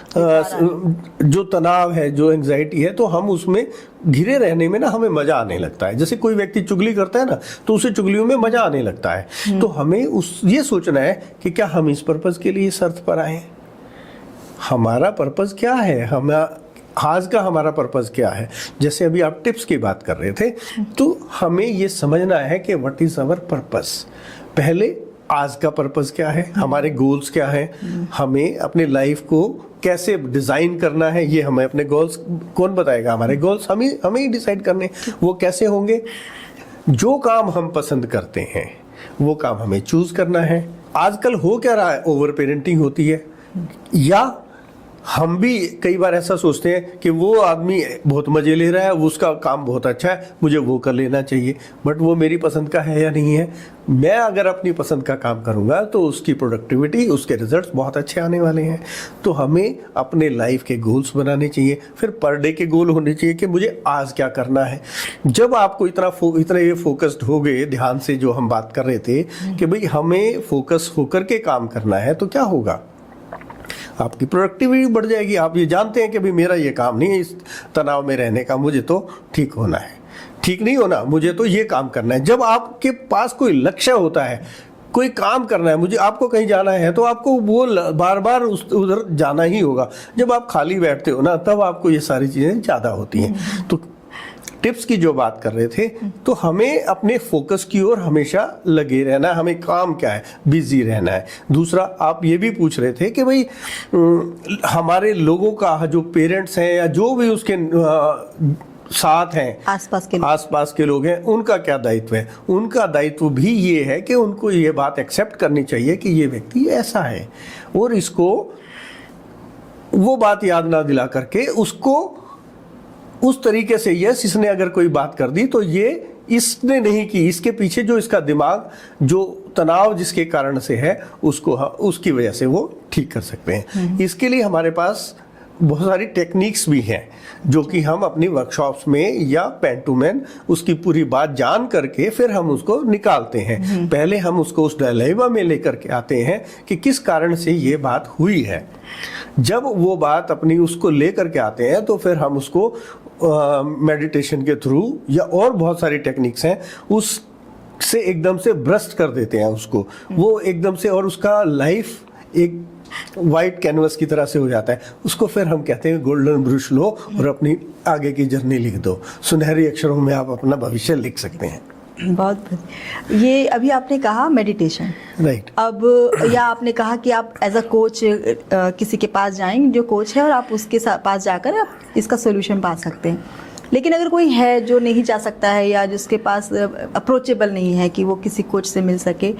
जो तनाव है, जो एंग्जाइटी है, तो हम उसमें घिरे रहने में ना हमें मजा आने लगता है। जैसे कोई व्यक्ति चुगली करता है ना, तो उसे चुगलियों में मजा आने लगता है। तो हमें ये सोचना है कि क्या हम इस पर्पस के लिए इस अर्थ पर आए, हमारा पर्पस क्या है, आज का हमारा पर्पस क्या है। जैसे अभी आप टिप्स की बात कर रहे थे, तो हमें ये समझना है कि व्हाट इज आवर पर्पस। पहले आज का पर्पस क्या है, हमारे गोल्स क्या है, हमें अपने लाइफ को कैसे डिज़ाइन करना है, ये हमें अपने गोल्स कौन बताएगा? हमारे गोल्स हमें ही डिसाइड करने। वो कैसे होंगे? जो काम हम पसंद करते हैं वो काम हमें चूज करना है। आजकल हो क्या रहा है? ओवर पेरेंटिंग होती है, या हम भी कई बार ऐसा सोचते हैं कि वो आदमी बहुत मजे ले रहा है, उसका काम बहुत अच्छा है, मुझे वो कर लेना चाहिए, बट वो मेरी पसंद का है या नहीं है। मैं अगर अपनी पसंद का काम करूंगा तो उसकी प्रोडक्टिविटी, उसके रिजल्ट्स बहुत अच्छे आने वाले हैं। तो हमें अपने लाइफ के गोल्स बनाने चाहिए, फिर पर डे के गोल होने चाहिए कि मुझे आज क्या करना है। जब आपको इतना ये फोकस्ड हो गए, ध्यान से जो हम बात कर रहे थे कि भाई हमें फोकस होकर के काम करना है, तो क्या होगा? आपकी प्रोडक्टिविटी बढ़ जाएगी। आप ये जानते हैं कि भाई मेरा ये काम नहीं है इस तनाव में रहने का, मुझे तो ठीक होना है, ठीक नहीं होना, मुझे तो ये काम करना है। जब आपके पास कोई लक्ष्य होता है, कोई काम करना है, मुझे आपको कहीं जाना है, तो आपको वो बार बार उधर जाना ही होगा। जब आप खाली बैठते हो ना, तब आपको ये सारी चीज़ें ज़्यादा होती हैं। तो टिप्स की जो बात कर रहे थे, तो हमें अपने फोकस की ओर हमेशा लगे रहना है। हमें काम क्या है? बिजी रहना है। दूसरा, आप ये भी पूछ रहे थे कि भाई हमारे लोगों का जो पेरेंट्स हैं या जो भी उसके साथ हैं, आसपास के लोग हैं, उनका क्या दायित्व है? उनका दायित्व भी ये है कि उनको ये बात एक्सेप्ट करनी चाहिए कि ये व्यक्ति ऐसा है, और इसको वो बात याद ना दिला करके उसको उस तरीके से, यस इसने अगर कोई बात कर दी तो ये इसने नहीं की, इसके पीछे जो इसका दिमाग, जो तनाव जिसके कारण से है, उसकी वजह से वो ठीक कर सकते हैं। इसके लिए हमारे पास बहुत सारी टेक्निक्स भी हैं जो कि हम अपनी वर्कशॉप्स में या पेन टू मैन उसकी पूरी बात जान करके फिर हम उसको निकालते हैं। पहले हम उसको उस डायलेमा में लेकर के आते हैं कि किस कारण से ये बात हुई है। जब वो बात अपनी उसको लेकर के आते हैं तो फिर हम उसको मेडिटेशन के थ्रू या और बहुत सारी टेक्निक्स हैं, उस से एकदम से ब्रस्ट कर देते हैं उसको, वो एकदम से, और उसका लाइफ एक वाइट कैनवस की तरह से हो जाता है। उसको फिर हम कहते हैं गोल्डन ब्रश लो और अपनी आगे की जर्नी लिख दो। सुनहरी अक्षरों में आप अपना भविष्य लिख सकते हैं। बहुत बढ़िया। ये अभी आपने कहा मेडिटेशन, राइट। अब या आपने कहा कि आप एज अ कोच किसी के पास जाएं जो कोच है और आप उसके पास जाकर आप इसका सोल्यूशन पा सकते हैं। लेकिन अगर कोई है जो नहीं जा सकता है या जिसके पास अप्रोचेबल नहीं है कि वो किसी कोच से मिल सके,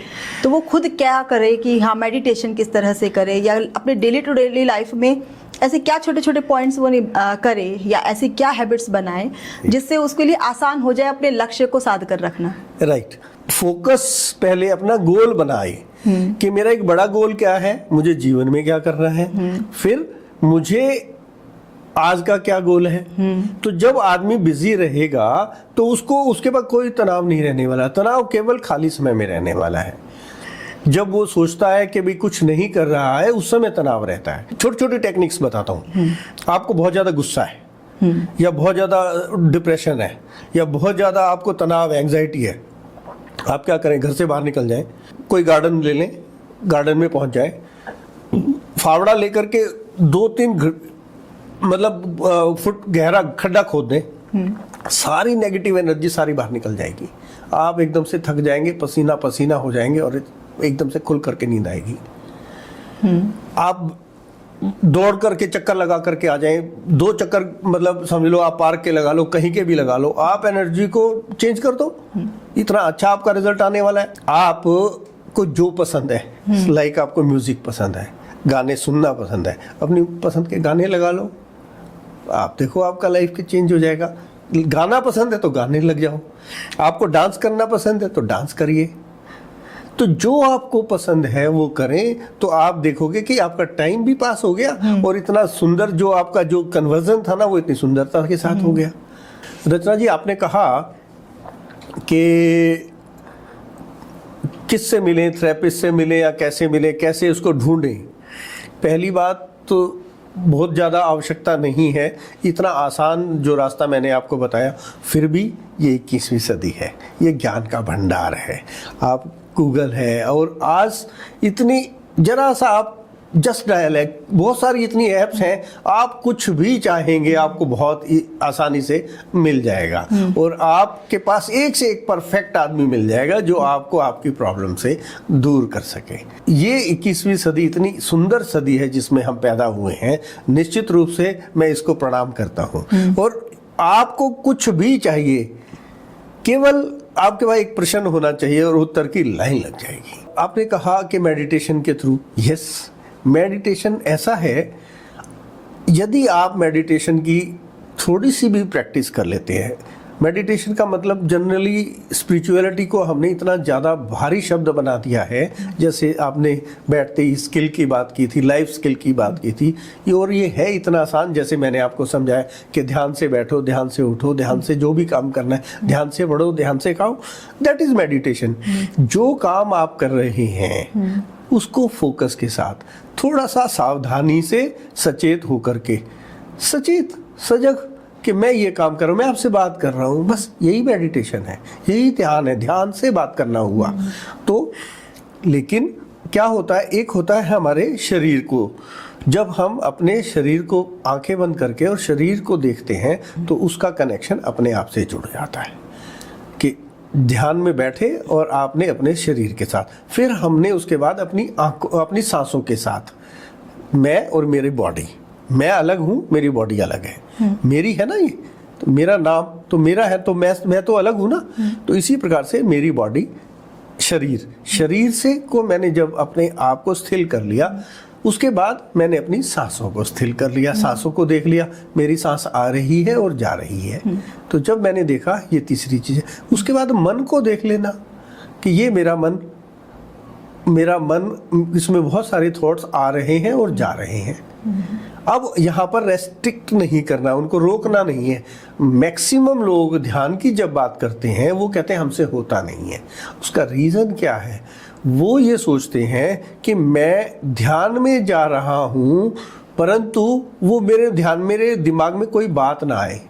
तो वो खुद क्या करे कि हाँ मेडिटेशन किस तरह से करे, या अपने डेली टू डेली लाइफ में ऐसे क्या छोटे छोटे पॉइंट्स वो करे, या ऐसी क्या हैबिट्स बनाए जिससे उसके लिए आसान हो जाए अपने लक्ष्य को साध कर रखना। राइट। फोकस पहले अपना गोल बनाए कि मेरा एक बड़ा गोल क्या है, मुझे जीवन में क्या करना है, फिर मुझे आज का क्या गोल है। तो जब आदमी बिजी रहेगा तो उसको उसके पास कोई तनाव नहीं रहने वाला, तनाव केवल खाली समय में रहने वाला है। जब वो सोचता है कि भाई कुछ नहीं कर रहा है, उस समय तनाव रहता है। छोटी छोटी टेक्निक्स बताता हूँ। आपको बहुत ज़्यादा गुस्सा है या बहुत ज़्यादा डिप्रेशन है या बहुत ज़्यादा आपको तनाव एंग्जाइटी है, आप क्या करें, घर से बाहर निकल जाएं, कोई गार्डन ले लें, गार्डन में पहुंच जाएं, फावड़ा लेकर के 2-3 मतलब फुट गहरा खड्डा खोद दें, सारी नेगेटिव एनर्जी सारी बाहर निकल जाएगी। आप एकदम से थक जाएंगे, पसीना पसीना हो जाएंगे और एकदम से खुल करके नींद आएगी। आप दौड़ करके चक्कर लगा करके आ जाएं, 2 चक्कर मतलब समझ लो आप पार्क के लगा लो, कहीं के भी लगा लो, आप एनर्जी को चेंज कर दो, इतना अच्छा आपका रिजल्ट आने वाला है। आपको जो पसंद है, लाइक आपको म्यूजिक पसंद है, गाने सुनना पसंद है, अपनी पसंद के गाने लगा लो, आप देखो आपका लाइफ के चेंज हो जाएगा। गाना पसंद है तो गाने लग जाओ, आपको डांस करना पसंद है तो डांस करिए। तो जो आपको पसंद है वो करें, तो आप देखोगे कि आपका टाइम भी पास हो गया और इतना सुंदर जो आपका जो कन्वर्जन था ना, वो इतनी सुंदरता के साथ हो गया। रचना जी, आपने कहा कि किससे मिलें, थेरेपिस्ट से मिलें या कैसे मिलें, कैसे उसको ढूंढें। पहली बात तो बहुत ज़्यादा आवश्यकता नहीं है, इतना आसान जो रास्ता मैंने आपको बताया। फिर भी ये 21वीं सदी है, ये ज्ञान का भंडार है। आप गूगल है और आज इतनी जरा सा आप जस्ट डायल है, बहुत सारी इतनी ऐप्स हैं, आप कुछ भी चाहेंगे आपको बहुत आसानी से मिल जाएगा और आपके पास एक से एक परफेक्ट आदमी मिल जाएगा जो आपको आपकी प्रॉब्लम से दूर कर सके। ये 21वीं सदी इतनी सुंदर सदी है जिसमें हम पैदा हुए हैं, निश्चित रूप से मैं इसको प्रणाम करता हूँ। और आपको कुछ भी चाहिए, केवल आपके पास एक प्रश्न होना चाहिए और उत्तर की लाइन लग जाएगी। आपने कहा कि मेडिटेशन के थ्रू, यस, मेडिटेशन ऐसा है, यदि आप मेडिटेशन की थोड़ी सी भी प्रैक्टिस कर लेते हैं, मेडिटेशन का मतलब जनरली स्पिरिचुअलिटी को हमने इतना ज़्यादा भारी शब्द बना दिया है, जैसे आपने बैठते ही स्किल की बात की थी, लाइफ स्किल की बात की थी, और ये है इतना आसान जैसे मैंने आपको समझाया कि ध्यान से बैठो, ध्यान से उठो, ध्यान से जो भी काम करना है, ध्यान से पढ़ो, ध्यान से खाओ, दैट इज़ मेडिटेशन। जो काम आप कर रहे हैं उसको फोकस के साथ, थोड़ा सा सावधानी से, सचेत होकर के, सचेत सजग कि मैं ये काम कर रहा हूँ, मैं आपसे बात कर रहा हूँ, बस यही मेडिटेशन है, यही ध्यान है, ध्यान से बात करना हुआ। तो लेकिन क्या होता है, एक होता है हमारे शरीर को, जब हम अपने शरीर को आंखें बंद करके और शरीर को देखते हैं तो उसका कनेक्शन अपने आप से जुड़ जाता है कि ध्यान में बैठे और आपने अपने शरीर के साथ, फिर हमने उसके बाद अपनी आंखों, अपनी सांसों के साथ, मैं और मेरी बॉडी, मैं अलग हूँ, मेरी बॉडी अलग है, मेरी है ना ये, तो मेरा नाम तो मेरा है, तो मैं तो अलग हूँ ना। तो इसी प्रकार से मेरी बॉडी, शरीर से को मैंने जब अपने आप को स्थिर कर लिया, उसके बाद मैंने अपनी सांसों को स्थिर कर लिया, सांसों को देख लिया, मेरी सांस आ रही है और जा रही है। तो जब मैंने देखा, ये तीसरी चीज़ है। उसके बाद मन को देख लेना कि ये मेरा मन, इसमें बहुत सारे थॉट्स आ रहे हैं और जा रहे हैं। अब यहाँ पर रेस्ट्रिक्ट नहीं करना, उनको रोकना नहीं है। मैक्सिमम लोग ध्यान की जब बात करते हैं वो कहते हैं हमसे होता नहीं है। उसका रीज़न क्या है? वो ये सोचते हैं कि मैं ध्यान में जा रहा हूँ, परंतु वो मेरे दिमाग में कोई बात ना आए,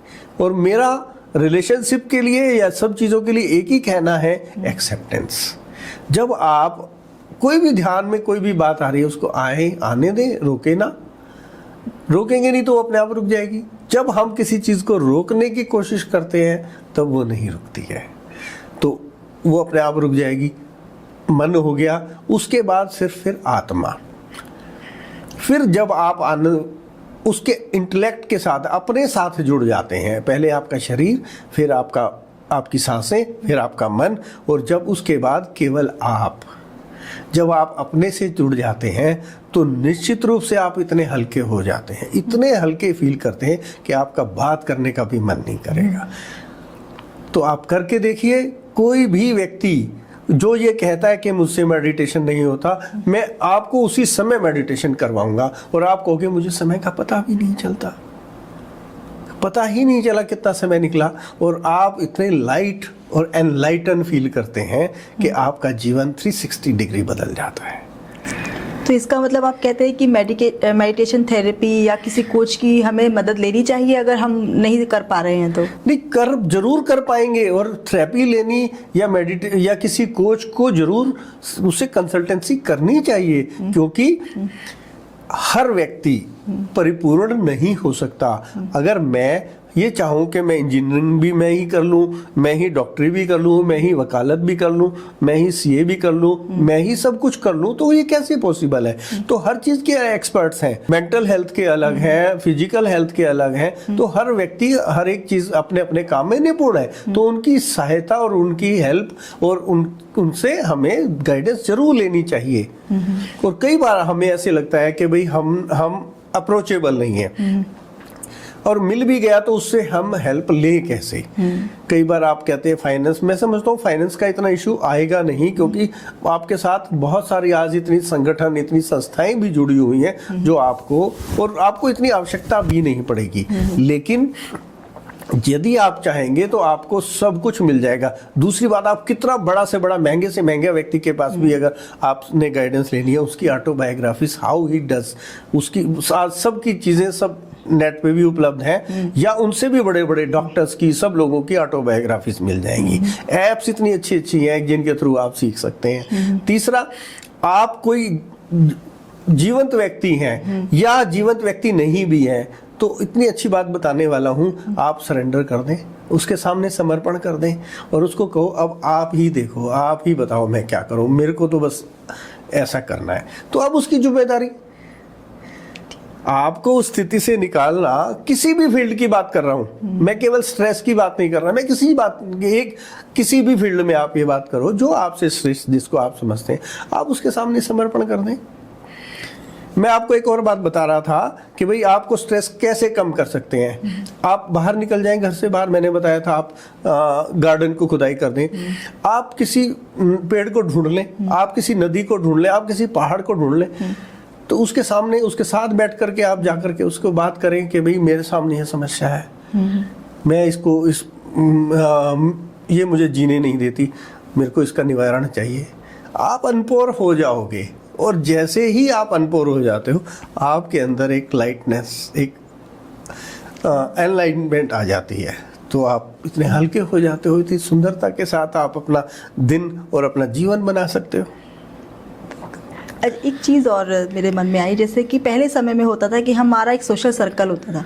और मेरा रिलेशनशिप के लिए या सब चीज़ों के लिए एक ही कहना है, एक्सेप्टेंस। जब आप कोई भी ध्यान में कोई भी बात आ रही है, उसको आने दें, रोके ना। रोकेंगे नहीं तो वो अपने आप रुक जाएगी। जब हम किसी चीज़ को रोकने की कोशिश करते हैं तब वो नहीं रुकती है। तो वो अपने आप रुक जाएगी। मन हो गया, उसके बाद सिर्फ फिर आत्मा। फिर जब आप आनंद उसके इंटेलेक्ट के साथ अपने साथ जुड़ जाते हैं, पहले आपका शरीर, फिर आपकी सांसें, फिर आपका मन, और जब उसके बाद केवल आप, जब आप अपने से जुड़ जाते हैं तो निश्चित रूप से आप इतने हल्के हो जाते हैं, इतने हल्के फील करते हैं कि आपका बात करने का भी मन नहीं करेगा। तो आप करके देखिए, कोई भी व्यक्ति जो ये कहता है कि मुझसे मेडिटेशन नहीं होता, मैं आपको उसी समय मेडिटेशन करवाऊंगा और आप कहोगे मुझे समय का पता भी नहीं चलता, पता ही नहीं चला कितना समय निकला, और आप इतने लाइट और एनलाइटन फील करते हैं कि आपका जीवन 360 डिग्री बदल जाता है। तो इसका मतलब आप कहते हैं कि मेडिटेशन थेरेपी या किसी कोच की हमें मदद लेनी चाहिए अगर हम नहीं कर पा रहे हैं तो? नहीं, जरूर कर पाएंगे, और थेरेपी लेनी या किसी कोच को जरूर उससे कंसल्टेंसी करनी चाहिए, क्योंकि हर व्यक्ति परिपूर्ण नहीं हो सकता। अगर मैं ये चाहूँ कि मैं इंजीनियरिंग भी मैं ही कर लूँ, मैं ही डॉक्टरी भी कर लूँ, मैं ही वकालत भी कर लूँ, मैं ही सीए भी कर लूँ, मैं ही सब कुछ कर लूँ, तो ये कैसे पॉसिबल है? तो हर चीज़ के एक्सपर्ट्स हैं, मेंटल हेल्थ के अलग हैं, फिजिकल हेल्थ के अलग हैं, तो हर व्यक्ति हर एक चीज़ अपने अपने काम में निपुण है, तो उनकी सहायता और उनकी हेल्प और उनसे हमें गाइडेंस जरूर लेनी चाहिए। और कई बार हमें ऐसे लगता है कि भाई हम अप्रोचेबल नहीं है, और मिल भी गया तो उससे हम हेल्प ले कैसे? कई बार आप कहते हैं फाइनेंस, मैं समझता हूँ फाइनेंस का इतना इशू आएगा नहीं, क्योंकि आपके साथ बहुत सारी आज इतनी संगठन, इतनी संस्थाएं भी जुड़ी हुई हैं जो आपको इतनी आवश्यकता भी नहीं पड़ेगी। लेकिन यदि आप चाहेंगे तो आपको सब कुछ मिल जाएगा। दूसरी बात, आप कितना बड़ा से बड़ा, महंगे से महंगे व्यक्ति के पास भी अगर आपने गाइडेंस लेनी है, उसकी ऑटोबायोग्राफीज, हाउ ही डज, उसकी सब की चीज़ें सब नेट पे भी उपलब्ध हैं, या उनसे भी बड़े बड़े डॉक्टर्स की, सब लोगों की ऑटोबायोग्राफीज मिल जाएंगी। ऐप्स इतनी अच्छी अच्छी हैं जिनके थ्रू आप सीख सकते हैं। तीसरा, आप कोई जीवंत व्यक्ति हैं या जीवंत व्यक्ति नहीं भी हैं, तो इतनी अच्छी बात बताने वाला हूं, आप सरेंडर कर दें, उसके सामने समर्पण कर दें और उसको कहो अब आप ही देखो, आप ही बताओ मैं क्या करूं, मेरे को तो बस ऐसा करना है। तो अब उसकी जिम्मेदारी आपको उस स्थिति से निकालना। किसी भी फील्ड की बात कर रहा हूं मैं, केवल स्ट्रेस की बात नहीं कर रहा, मैं किसी भी फील्ड में आप ये बात करो जो आपसे स्ट्रेस, जिसको आप समझते हैं, आप उसके सामने समर्पण कर दें। मैं आपको एक और बात बता रहा था कि भाई आपको स्ट्रेस कैसे कम कर सकते हैं। आप बाहर निकल जाएं घर से बाहर, मैंने बताया था आप गार्डन को खुदाई कर दें, आप किसी पेड़ को ढूंढ लें, आप किसी नदी को ढूंढ लें, आप किसी पहाड़ को ढूंढ लें, तो उसके सामने, उसके साथ बैठ करके आप जा करके उसको बात करें कि भाई मेरे सामने यह समस्या है, मैं ये मुझे जीने नहीं देती, मेरे को इसका निवारण चाहिए। आप अनपोर हो जाओगे, और जैसे ही आप अनपोर हो जाते हो, आपके अंदर एक लाइटनेस, एक एनलाइटमेंट आ जाती है, तो आप इतने हल्के हो जाते हो, इतनी सुंदरता के साथ आप अपना दिन और अपना जीवन बना सकते हो। एक चीज़ और मेरे मन में आई, जैसे कि पहले समय में होता था कि हमारा एक सोशल सर्कल होता था,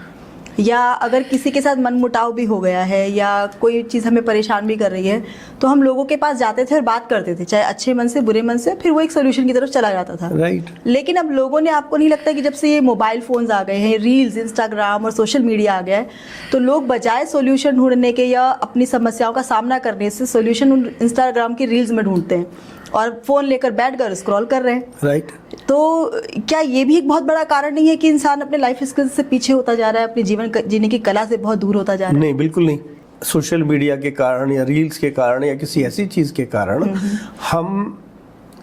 या अगर किसी के साथ मनमुटाव भी हो गया है या कोई चीज़ हमें परेशान भी कर रही है, तो हम लोगों के पास जाते थे और बात करते थे, चाहे अच्छे मन से बुरे मन से, फिर वो एक सोल्यूशन की तरफ चला जाता था। राइट। लेकिन अब लोगों ने, आपको नहीं लगता कि जब से ये मोबाइल फ़ोन्स आ गए हैं, रील्स, इंस्टाग्राम और सोशल मीडिया आ गया है, तो लोग बजाय सोल्यूशन ढूंढने के या अपनी समस्याओं का सामना करने से सोल्यूशन इंस्टाग्राम की रील्स में ढूंढते हैं और फ़ोन लेकर बैठ कर स्क्रॉल कर रहे हैं। राइट। तो क्या ये भी एक बहुत बड़ा कारण नहीं है कि इंसान अपने लाइफ स्किल्स से पीछे होता जा रहा है, अपने जीवन जीने की कला से बहुत दूर होता जा रहा है? नहीं, बिल्कुल नहीं। सोशल मीडिया के कारण या रील्स के कारण या किसी ऐसी चीज़ के कारण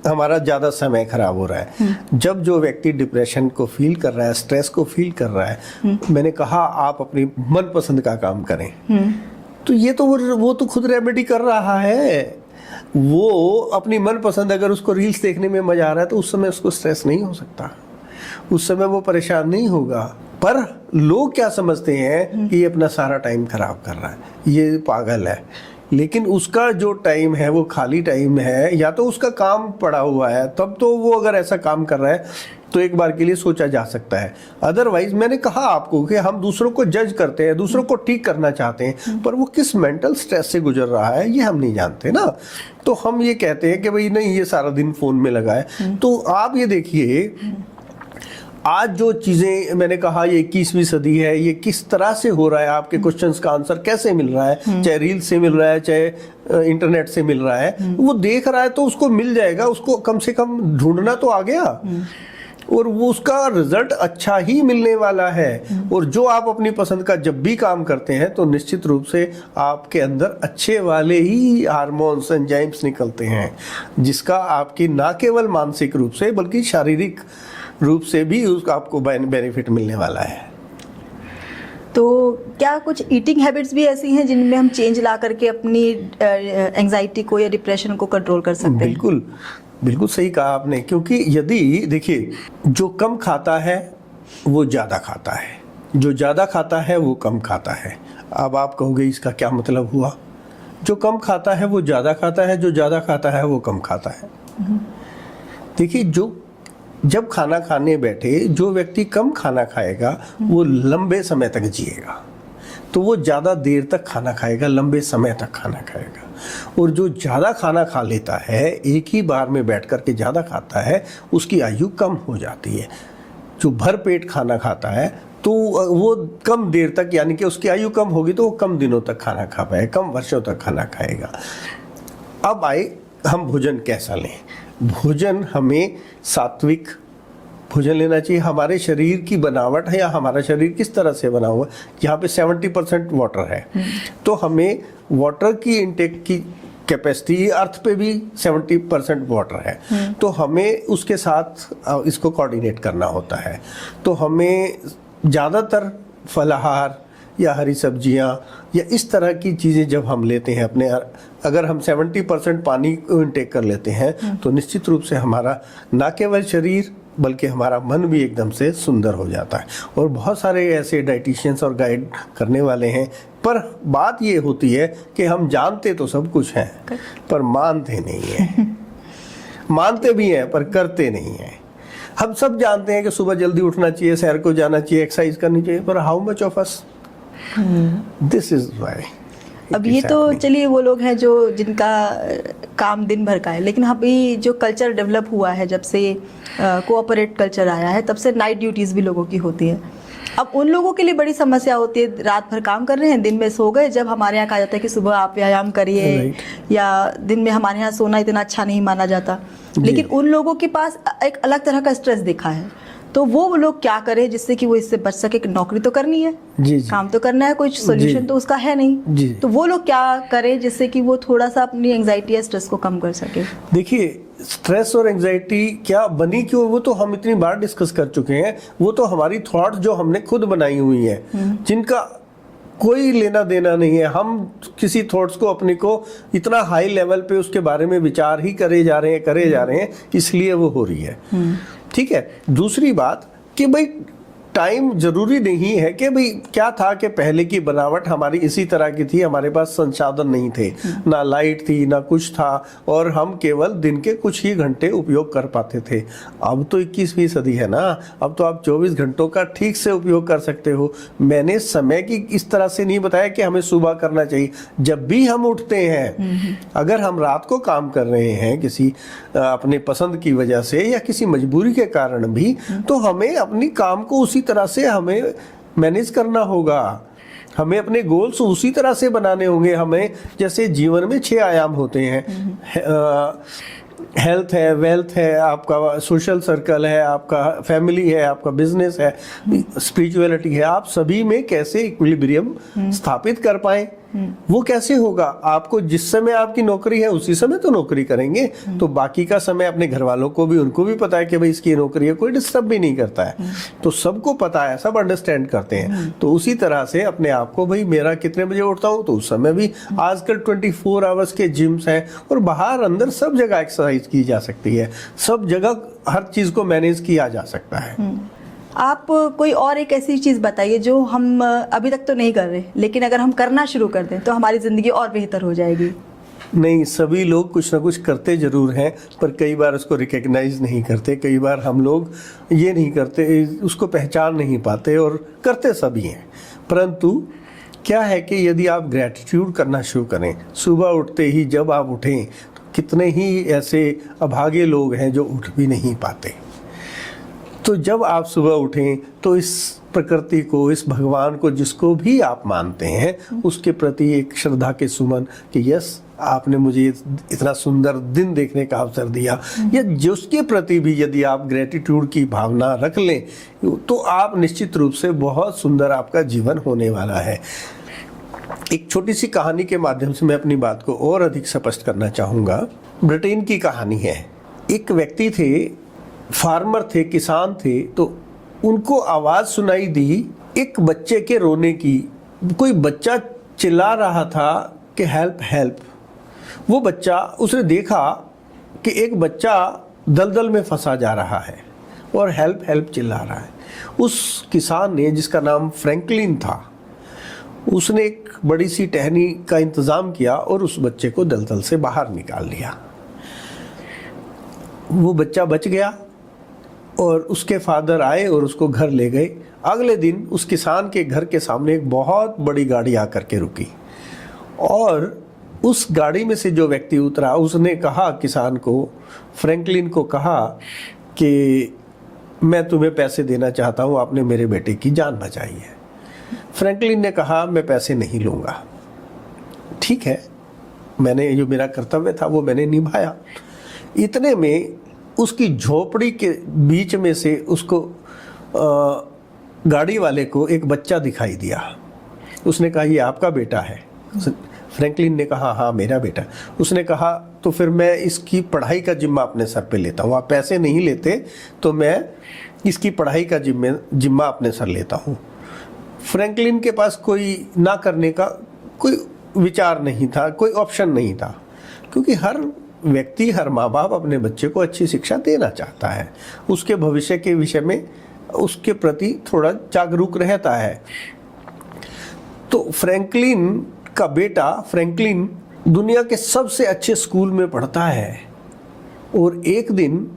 हमारा ज़्यादा समय खराब हो रहा है। जब जो व्यक्ति डिप्रेशन को फील कर रहा है, स्ट्रेस को फील कर रहा है, मैंने कहा आप अपनी मनपसंद का काम करें, तो ये तो वो तो खुद रेमेडी कर रहा है। वो अपनी मनपसंद, अगर उसको रील्स देखने में मजा आ रहा है तो उस समय उसको स्ट्रेस नहीं हो सकता, उस समय वो परेशान नहीं होगा। पर लोग क्या समझते हैं कि ये अपना सारा टाइम खराब कर रहा है, ये पागल है, लेकिन उसका जो टाइम है वो खाली टाइम है, या तो उसका काम पड़ा हुआ है, तब तो वो अगर ऐसा काम कर रहा है तो एक बार के लिए सोचा जा सकता है। अदरवाइज मैंने कहा आपको कि हम दूसरों को जज करते हैं, दूसरों को ठीक करना चाहते हैं, पर वो किस मेंटल स्ट्रेस से गुजर रहा है ये हम नहीं जानते ना। तो हम ये कहते हैं कि भाई नहीं, ये सारा दिन फोन में लगा है। तो आप ये देखिए, आज जो चीज़ें मैंने कहा ये 21वीं सदी है, ये किस तरह से हो रहा है, आपके क्वेश्चंस का आंसर कैसे मिल रहा है, चाहे रील से मिल रहा है, चाहे इंटरनेट से मिल रहा है, वो देख रहा है तो उसको मिल जाएगा, उसको कम से कम ढूंढना तो आ गया, और वो उसका रिजल्ट अच्छा ही मिलने वाला है। और जो आप अपनी पसंद का जब भी काम करते हैं तो निश्चित रूप से आपके अंदर अच्छे वाले ही हार्मोन्स एंजाइम्स निकलते हैं, जिसका आपकी ना केवल मानसिक रूप से बल्कि शारीरिक रूप से भी उसका आपको बेनिफिट मिलने वाला है। तो क्या कुछ ईटिंग हैबिट्स भी ऐसी हैं जिनमें हम चेंज ला करके अपनी एंजाइटी को या डिप्रेशन को कंट्रोल कर सकते हैं? बिल्कुल बिल्कुल सही कहा आपने, क्योंकि यदि देखिए, जो कम खाता है वो ज़्यादा खाता है, जो ज़्यादा खाता है वो कम खाता है। अब आप कहोगे इसका क्या मतलब हुआ? जो कम खाता है वो ज़्यादा खाता है, जो ज़्यादा खाता है वो कम खाता है। देखिए, जो जब खाना खाने बैठे जो व्यक्ति कम खाना खाएगा वो लंबे समय तक जिएगा, तो वो ज़्यादा देर तक खाना खाएगा, लंबे समय तक खाना खाएगा। और जो ज़्यादा खाना खा लेता है, एक ही बार में बैठ कर के ज़्यादा खाता है, उसकी आयु कम हो जाती है। जो भर पेट खाना खाता है तो वो कम देर तक, यानी कि उसकी आयु कम होगी तो वो कम दिनों तक खाना खा पाए, कम वर्षों तक खाना खाएगा। अब आए हम भोजन कैसा लें। भोजन हमें सात्विक भोजन लेना चाहिए। हमारे शरीर की बनावट है या हमारा शरीर किस तरह से बना हुआ है, यहाँ पे 70% वाटर है, तो हमें वाटर की इंटेक की कैपेसिटी, अर्थ पे भी 70% वाटर है, तो हमें उसके साथ इसको कोऑर्डिनेट करना होता है। तो हमें ज़्यादातर फलाहार या हरी सब्जियां या इस तरह की चीज़ें जब हम लेते हैं अपने, अगर हम 70% पानी को इंटेक कर लेते हैं तो निश्चित रूप से हमारा ना केवल शरीर बल्कि हमारा मन भी एकदम से सुंदर हो जाता है। और बहुत सारे ऐसे डाइटिशियंस और गाइड करने वाले हैं, पर बात ये होती है कि हम जानते तो सब कुछ हैं पर मानते नहीं हैं। मानते भी हैं पर करते नहीं हैं। हम सब जानते हैं कि सुबह जल्दी उठना चाहिए, सैर को जाना चाहिए, एक्सरसाइज करनी चाहिए, पर how much of us? This is why. अब ये तो चलिए वो लोग हैं जो जिनका काम दिन भर का है, लेकिन अभी जो कल्चर डेवलप हुआ है, जब से कोऑपरेट कल्चर आया है, तब से नाइट ड्यूटीज़ भी लोगों की होती है। अब उन लोगों के लिए बड़ी समस्या होती है, रात भर काम कर रहे हैं, दिन में सो गए। जब हमारे यहाँ कहा जाता है कि सुबह आप व्यायाम करिए, या दिन में हमारे यहाँ सोना इतना अच्छा नहीं माना जाता, लेकिन उन लोगों के पास एक अलग तरह का स्ट्रेस दिखा है। तो वो लोग क्या करें जिससे कि वो इससे बच सके? नौकरी तो करनी है, जी, काम तो करना है, कोई सोल्यूशन तो उसका है नहीं। तो वो लोग क्या करें जिससे कि वो थोड़ा सा अपनी एंजाइटी या स्ट्रेस को कम कर सके? देखिए, स्ट्रेस और एंजाइटी क्या बनी क्यों, वो तो हम इतनी बार डिस्कस कर चुके हैं। वो तो हमारी थॉट्स जो हमने खुद बनाई हुई हैं, जिनका कोई लेना देना नहीं है। हम किसी थॉट्स को अपने को इतना हाई लेवल पे उसके बारे में विचार ही करे जा रहे हैं, इसलिए वो हो रही है। ठीक है। दूसरी बात कि भाई टाइम जरूरी नहीं है कि भाई क्या था कि पहले की बनावट हमारी इसी तरह की थी, हमारे पास संसाधन नहीं थे, ना लाइट थी ना कुछ था, और हम केवल दिन के कुछ ही घंटे उपयोग कर पाते थे। अब तो 21वीं सदी है ना, अब तो आप 24 घंटों का ठीक से उपयोग कर सकते हो। मैंने समय की इस तरह से नहीं बताया कि हमें सुबह करना चाहिए। जब भी हम उठते हैं, अगर हम रात को काम कर रहे हैं किसी अपने पसंद की वजह से या किसी मजबूरी के कारण भी, तो हमें अपनी काम को उसी तरह से हमें मैनेज करना होगा। हमें अपने गोल्स उसी तरह से बनाने होंगे। हमें जैसे जीवन में 6 आयाम होते हैं, हेल्थ है, वेल्थ है, आपका सोशल सर्कल है, आपका फैमिली है, आपका बिजनेस है, स्पिरिचुअलिटी है। आप सभी में कैसे इक्विलिब्रियम स्थापित कर पाए, वो कैसे होगा? आपको जिस समय आपकी नौकरी है उसी समय तो नौकरी करेंगे, तो बाकी का समय अपने घर वालों को भी, उनको भी पता है कि भाई इसकी नौकरी है, कोई डिस्टर्ब भी नहीं करता है, तो सबको पता है, सब अंडरस्टैंड करते हैं। तो उसी तरह से अपने आप को, भाई मेरा कितने बजे उठता हूँ, तो उस समय भी आजकल 24 आवर्स के जिम्स हैं, और बाहर अंदर सब जगह एक्सरसाइज की जा सकती है, सब जगह हर चीज को मैनेज किया जा सकता है। आप कोई और एक ऐसी चीज़ बताइए जो हम अभी तक तो नहीं कर रहे, लेकिन अगर हम करना शुरू कर दें तो हमारी ज़िंदगी और बेहतर हो जाएगी। नहीं, सभी लोग कुछ ना कुछ करते ज़रूर हैं, पर कई बार उसको रिकग्नाइज नहीं करते, कई बार हम लोग ये नहीं करते, उसको पहचान नहीं पाते, और करते सभी हैं। परंतु क्या है कि यदि आप ग्रैटिट्यूड करना शुरू करें, सुबह उठते ही जब आप उठें, तो कितने ही ऐसे अभागे लोग हैं जो उठ भी नहीं पाते। तो जब आप सुबह उठें तो इस प्रकृति को, इस भगवान को, जिसको भी आप मानते हैं, उसके प्रति एक श्रद्धा के सुमन कि यस, आपने मुझे इतना सुंदर दिन देखने का अवसर दिया, या जिसके प्रति भी यदि आप ग्रेटिट्यूड की भावना रख लें तो आप निश्चित रूप से बहुत सुंदर आपका जीवन होने वाला है। एक छोटी सी कहानी के माध्यम से मैं अपनी बात को और अधिक स्पष्ट करना चाहूँगा। ब्रिटेन की कहानी है। एक व्यक्ति थे, फार्मर थे, किसान थे, तो उनको आवाज़ सुनाई दी एक बच्चे के रोने की। कोई बच्चा चिल्ला रहा था कि हेल्प हेल्प। वो बच्चा, उसने देखा कि एक बच्चा दलदल में फंसा जा रहा है और हेल्प हेल्प चिल्ला रहा है। उस किसान ने, जिसका नाम फ्रैंकलिन था, उसने एक बड़ी सी टहनी का इंतज़ाम किया और उस बच्चे को दलदल से बाहर निकाल लिया। वो बच्चा बच गया और उसके फादर आए और उसको घर ले गए। अगले दिन उस किसान के घर के सामने एक बहुत बड़ी गाड़ी आकर के रुकी, और उस गाड़ी में से जो व्यक्ति उतरा, उसने कहा किसान को, फ्रैंकलिन को कहा कि मैं तुम्हें पैसे देना चाहता हूँ, आपने मेरे बेटे की जान बचाई है। फ्रैंकलिन ने कहा, मैं पैसे नहीं लूँगा। ठीक है, मैंने जो मेरा कर्तव्य था वो मैंने निभाया। इतने में उसकी झोपड़ी के बीच में से उसको गाड़ी वाले को एक बच्चा दिखाई दिया। उसने कहा, ये आपका बेटा है? फ्रैंकलिन ने कहा, हाँ मेरा बेटा। उसने कहा, तो फिर मैं इसकी पढ़ाई का जिम्मा अपने सर पे लेता हूँ। आप पैसे नहीं लेते तो मैं इसकी पढ़ाई का जिम्मा अपने सर लेता हूँ। फ्रैंकलिन के पास कोई ना करने का कोई विचार नहीं था, कोई ऑप्शन नहीं था, क्योंकि हर व्यक्ति, हर माँ बाप अपने बच्चे को अच्छी शिक्षा देना चाहता है, उसके भविष्य के विषय में उसके प्रति थोड़ा जागरूक रहता है। तो फ्रैंकलिन का बेटा फ्रैंकलिन दुनिया के सबसे अच्छे स्कूल में पढ़ता है, और एक दिन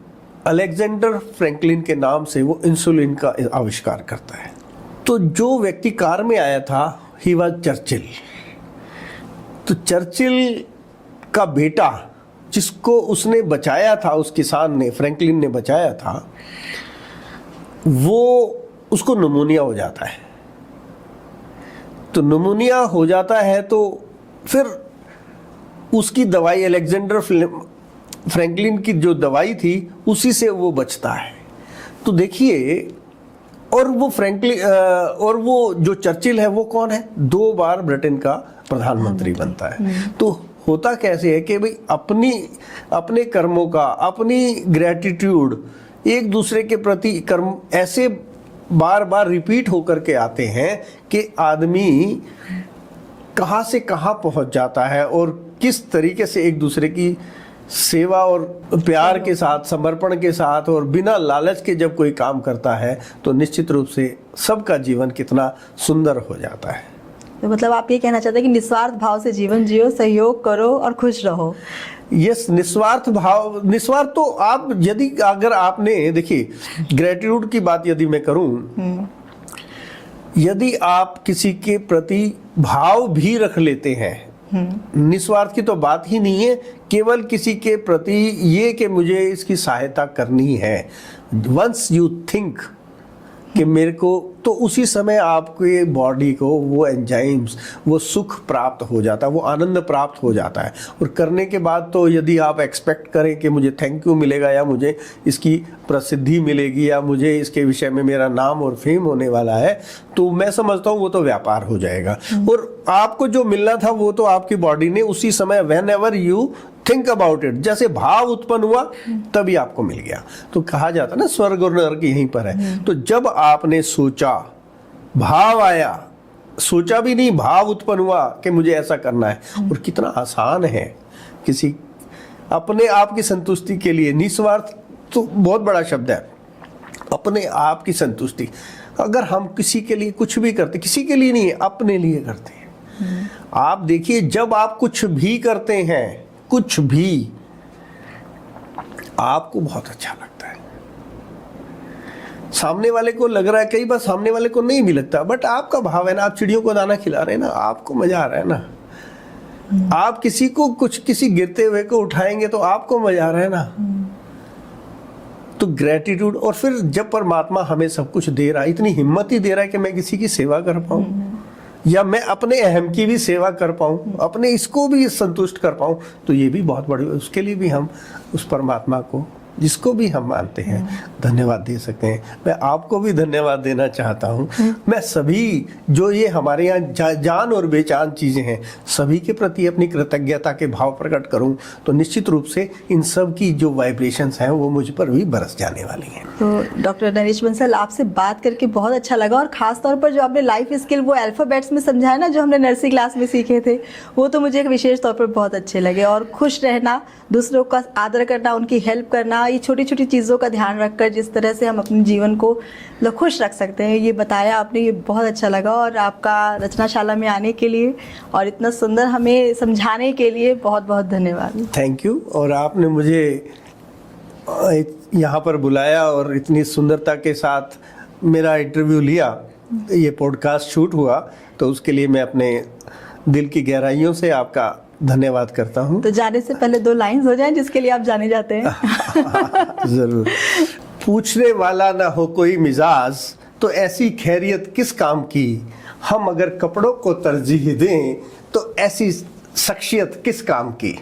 अलेक्जेंडर फ्रैंकलिन के नाम से वो इंसुलिन का आविष्कार करता है। तो जो व्यक्ति कार में आया था, ही वाज चर्चिल। तो चर्चिल का बेटा, जिसको उसने बचाया था, उस किसान ने, फ्रैंकलिन ने बचाया था, वो, उसको निमोनिया हो जाता है। तो निमोनिया हो जाता है तो फिर उसकी दवाई, अलेक्जेंडर फ्रैंकलिन की जो दवाई थी, उसी से वो बचता है। तो देखिए, और वो जो चर्चिल है वो कौन है? 2 बार ब्रिटेन का प्रधानमंत्री बनता है। तो होता कैसे है कि भाई अपने कर्मों का, अपनी ग्रेटिट्यूड, एक दूसरे के प्रति कर्म ऐसे बार बार रिपीट होकर के आते हैं कि आदमी कहाँ से कहाँ पहुँच जाता है, और किस तरीके से एक दूसरे की सेवा और प्यार के साथ, समर्पण के साथ और बिना लालच के जब कोई काम करता है तो निश्चित रूप से सबका जीवन कितना सुंदर हो जाता है। तो मतलब आप ये कहना चाहते हैं कि निस्वार्थ भाव से जीवन जियो, सहयोग करो और खुश रहो। यस, निस्वार्थ भाव, निस्वार्थ तो आप, यदि अगर आपने, देखिए ग्रेटिट्यूड की बात यदि मैं करूं, यदि आप किसी के प्रति भाव भी रख लेते हैं, निस्वार्थ की तो बात ही नहीं है, केवल किसी के प्रति ये कि मुझे इसकी सहायता करनी है, वंस यू थिंक कि मेरे को, तो उसी समय आपके बॉडी को वो एंजाइम्स, वो सुख प्राप्त हो जाता है, वो आनंद प्राप्त हो जाता है। और करने के बाद तो यदि आप एक्सपेक्ट करें कि मुझे थैंक यू मिलेगा, या मुझे इसकी प्रसिद्धि मिलेगी, या मुझे इसके विषय में मेरा नाम और फेम होने वाला है, तो मैं समझता हूँ वो तो व्यापार हो जाएगा। और आपको जो मिलना था वो तो आपकी बॉडी ने उसी समय, when ever you think about it, जैसे भाव उत्पन्न हुआ तभी आपको मिल गया। तो कहा जाता है ना, स्वर्ग और नरक यहीं पर है। तो जब आपने सोचा, भाव आया, सोचा भी नहीं, भाव उत्पन्न हुआ कि मुझे ऐसा करना है। और कितना आसान है किसी अपने आप की संतुष्टि के लिए, निस्वार्थ तो बहुत बड़ा शब्द है, अपने आप की संतुष्टि। अगर हम किसी के लिए कुछ भी करते, किसी के लिए नहीं, अपने लिए करते हैं, आप देखिए, जब आप कुछ भी करते हैं, कुछ भी, आपको बहुत अच्छा लगता है। सामने वाले को लग रहा है, कई बार सामने वाले को नहीं भी लगता, बट आपका भाव है ना, आप चिड़ियों को दाना खिला रहे हैं ना, आपको मजा आ रहा है ना। आप किसी को किसी गिरते हुए को उठाएंगे तो आपको मजा आ रहा है ना। तो ग्रेटिट्यूड, और फिर जब परमात्मा हमें सब कुछ दे रहा है, इतनी हिम्मत ही दे रहा है कि मैं किसी की सेवा कर पाऊं, या मैं अपने अहम की भी सेवा कर पाऊं, अपने इसको भी संतुष्ट कर पाऊं, तो ये भी बहुत बड़ी, उसके लिए भी हम उस परमात्मा को, जिसको भी हम मानते हैं, धन्यवाद दे सकते हैं। मैं आपको भी धन्यवाद देना चाहता हूं। मैं सभी जो ये हमारे यहाँ जान और बेजान चीज़ें हैं, सभी के प्रति अपनी कृतज्ञता के भाव प्रकट करूं, तो निश्चित रूप से इन सब की जो वाइब्रेशंस हैं वो मुझ पर भी बरस जाने वाली हैं। तो डॉक्टर नरेश बंसल, आपसे बात करके बहुत अच्छा लगा, और ख़ास तौर पर जो आपने लाइफ स्किल वो अल्फ़ाबेट्स में समझाया ना, जो हमने नर्सरी क्लास में सीखे थे, वो तो मुझे एक विशेष तौर पर बहुत अच्छे लगे। और खुश रहना, दूसरों का आदर करना, उनकी हेल्प करना, ये छोटी छोटी चीज़ों का ध्यान रखकर जिस तरह से हम अपने जीवन को खुश रख सकते हैं, ये बताया आपने, ये बहुत अच्छा लगा। और आपका रचनाशाला में आने के लिए और इतना सुंदर हमें समझाने के लिए बहुत बहुत धन्यवाद। Thank you. और आपने मुझे यहाँ पर बुलाया और इतनी सुंदरता के साथ मेरा इंटरव्यू लिया, ये पॉडकास्ट शूट हुआ, तो उसके लिए मैं अपने दिल की गहराइयों से आपका धन्यवाद करता हूँ। तो जाने से पहले 2 लाइंस हो जाएं जिसके लिए आप जाने जाते हैं। जरूर। पूछने वाला ना हो कोई मिजाज, तो ऐसी खैरियत किस काम की, हम अगर कपड़ों को तरजीह दें तो ऐसी शख्सियत किस काम की।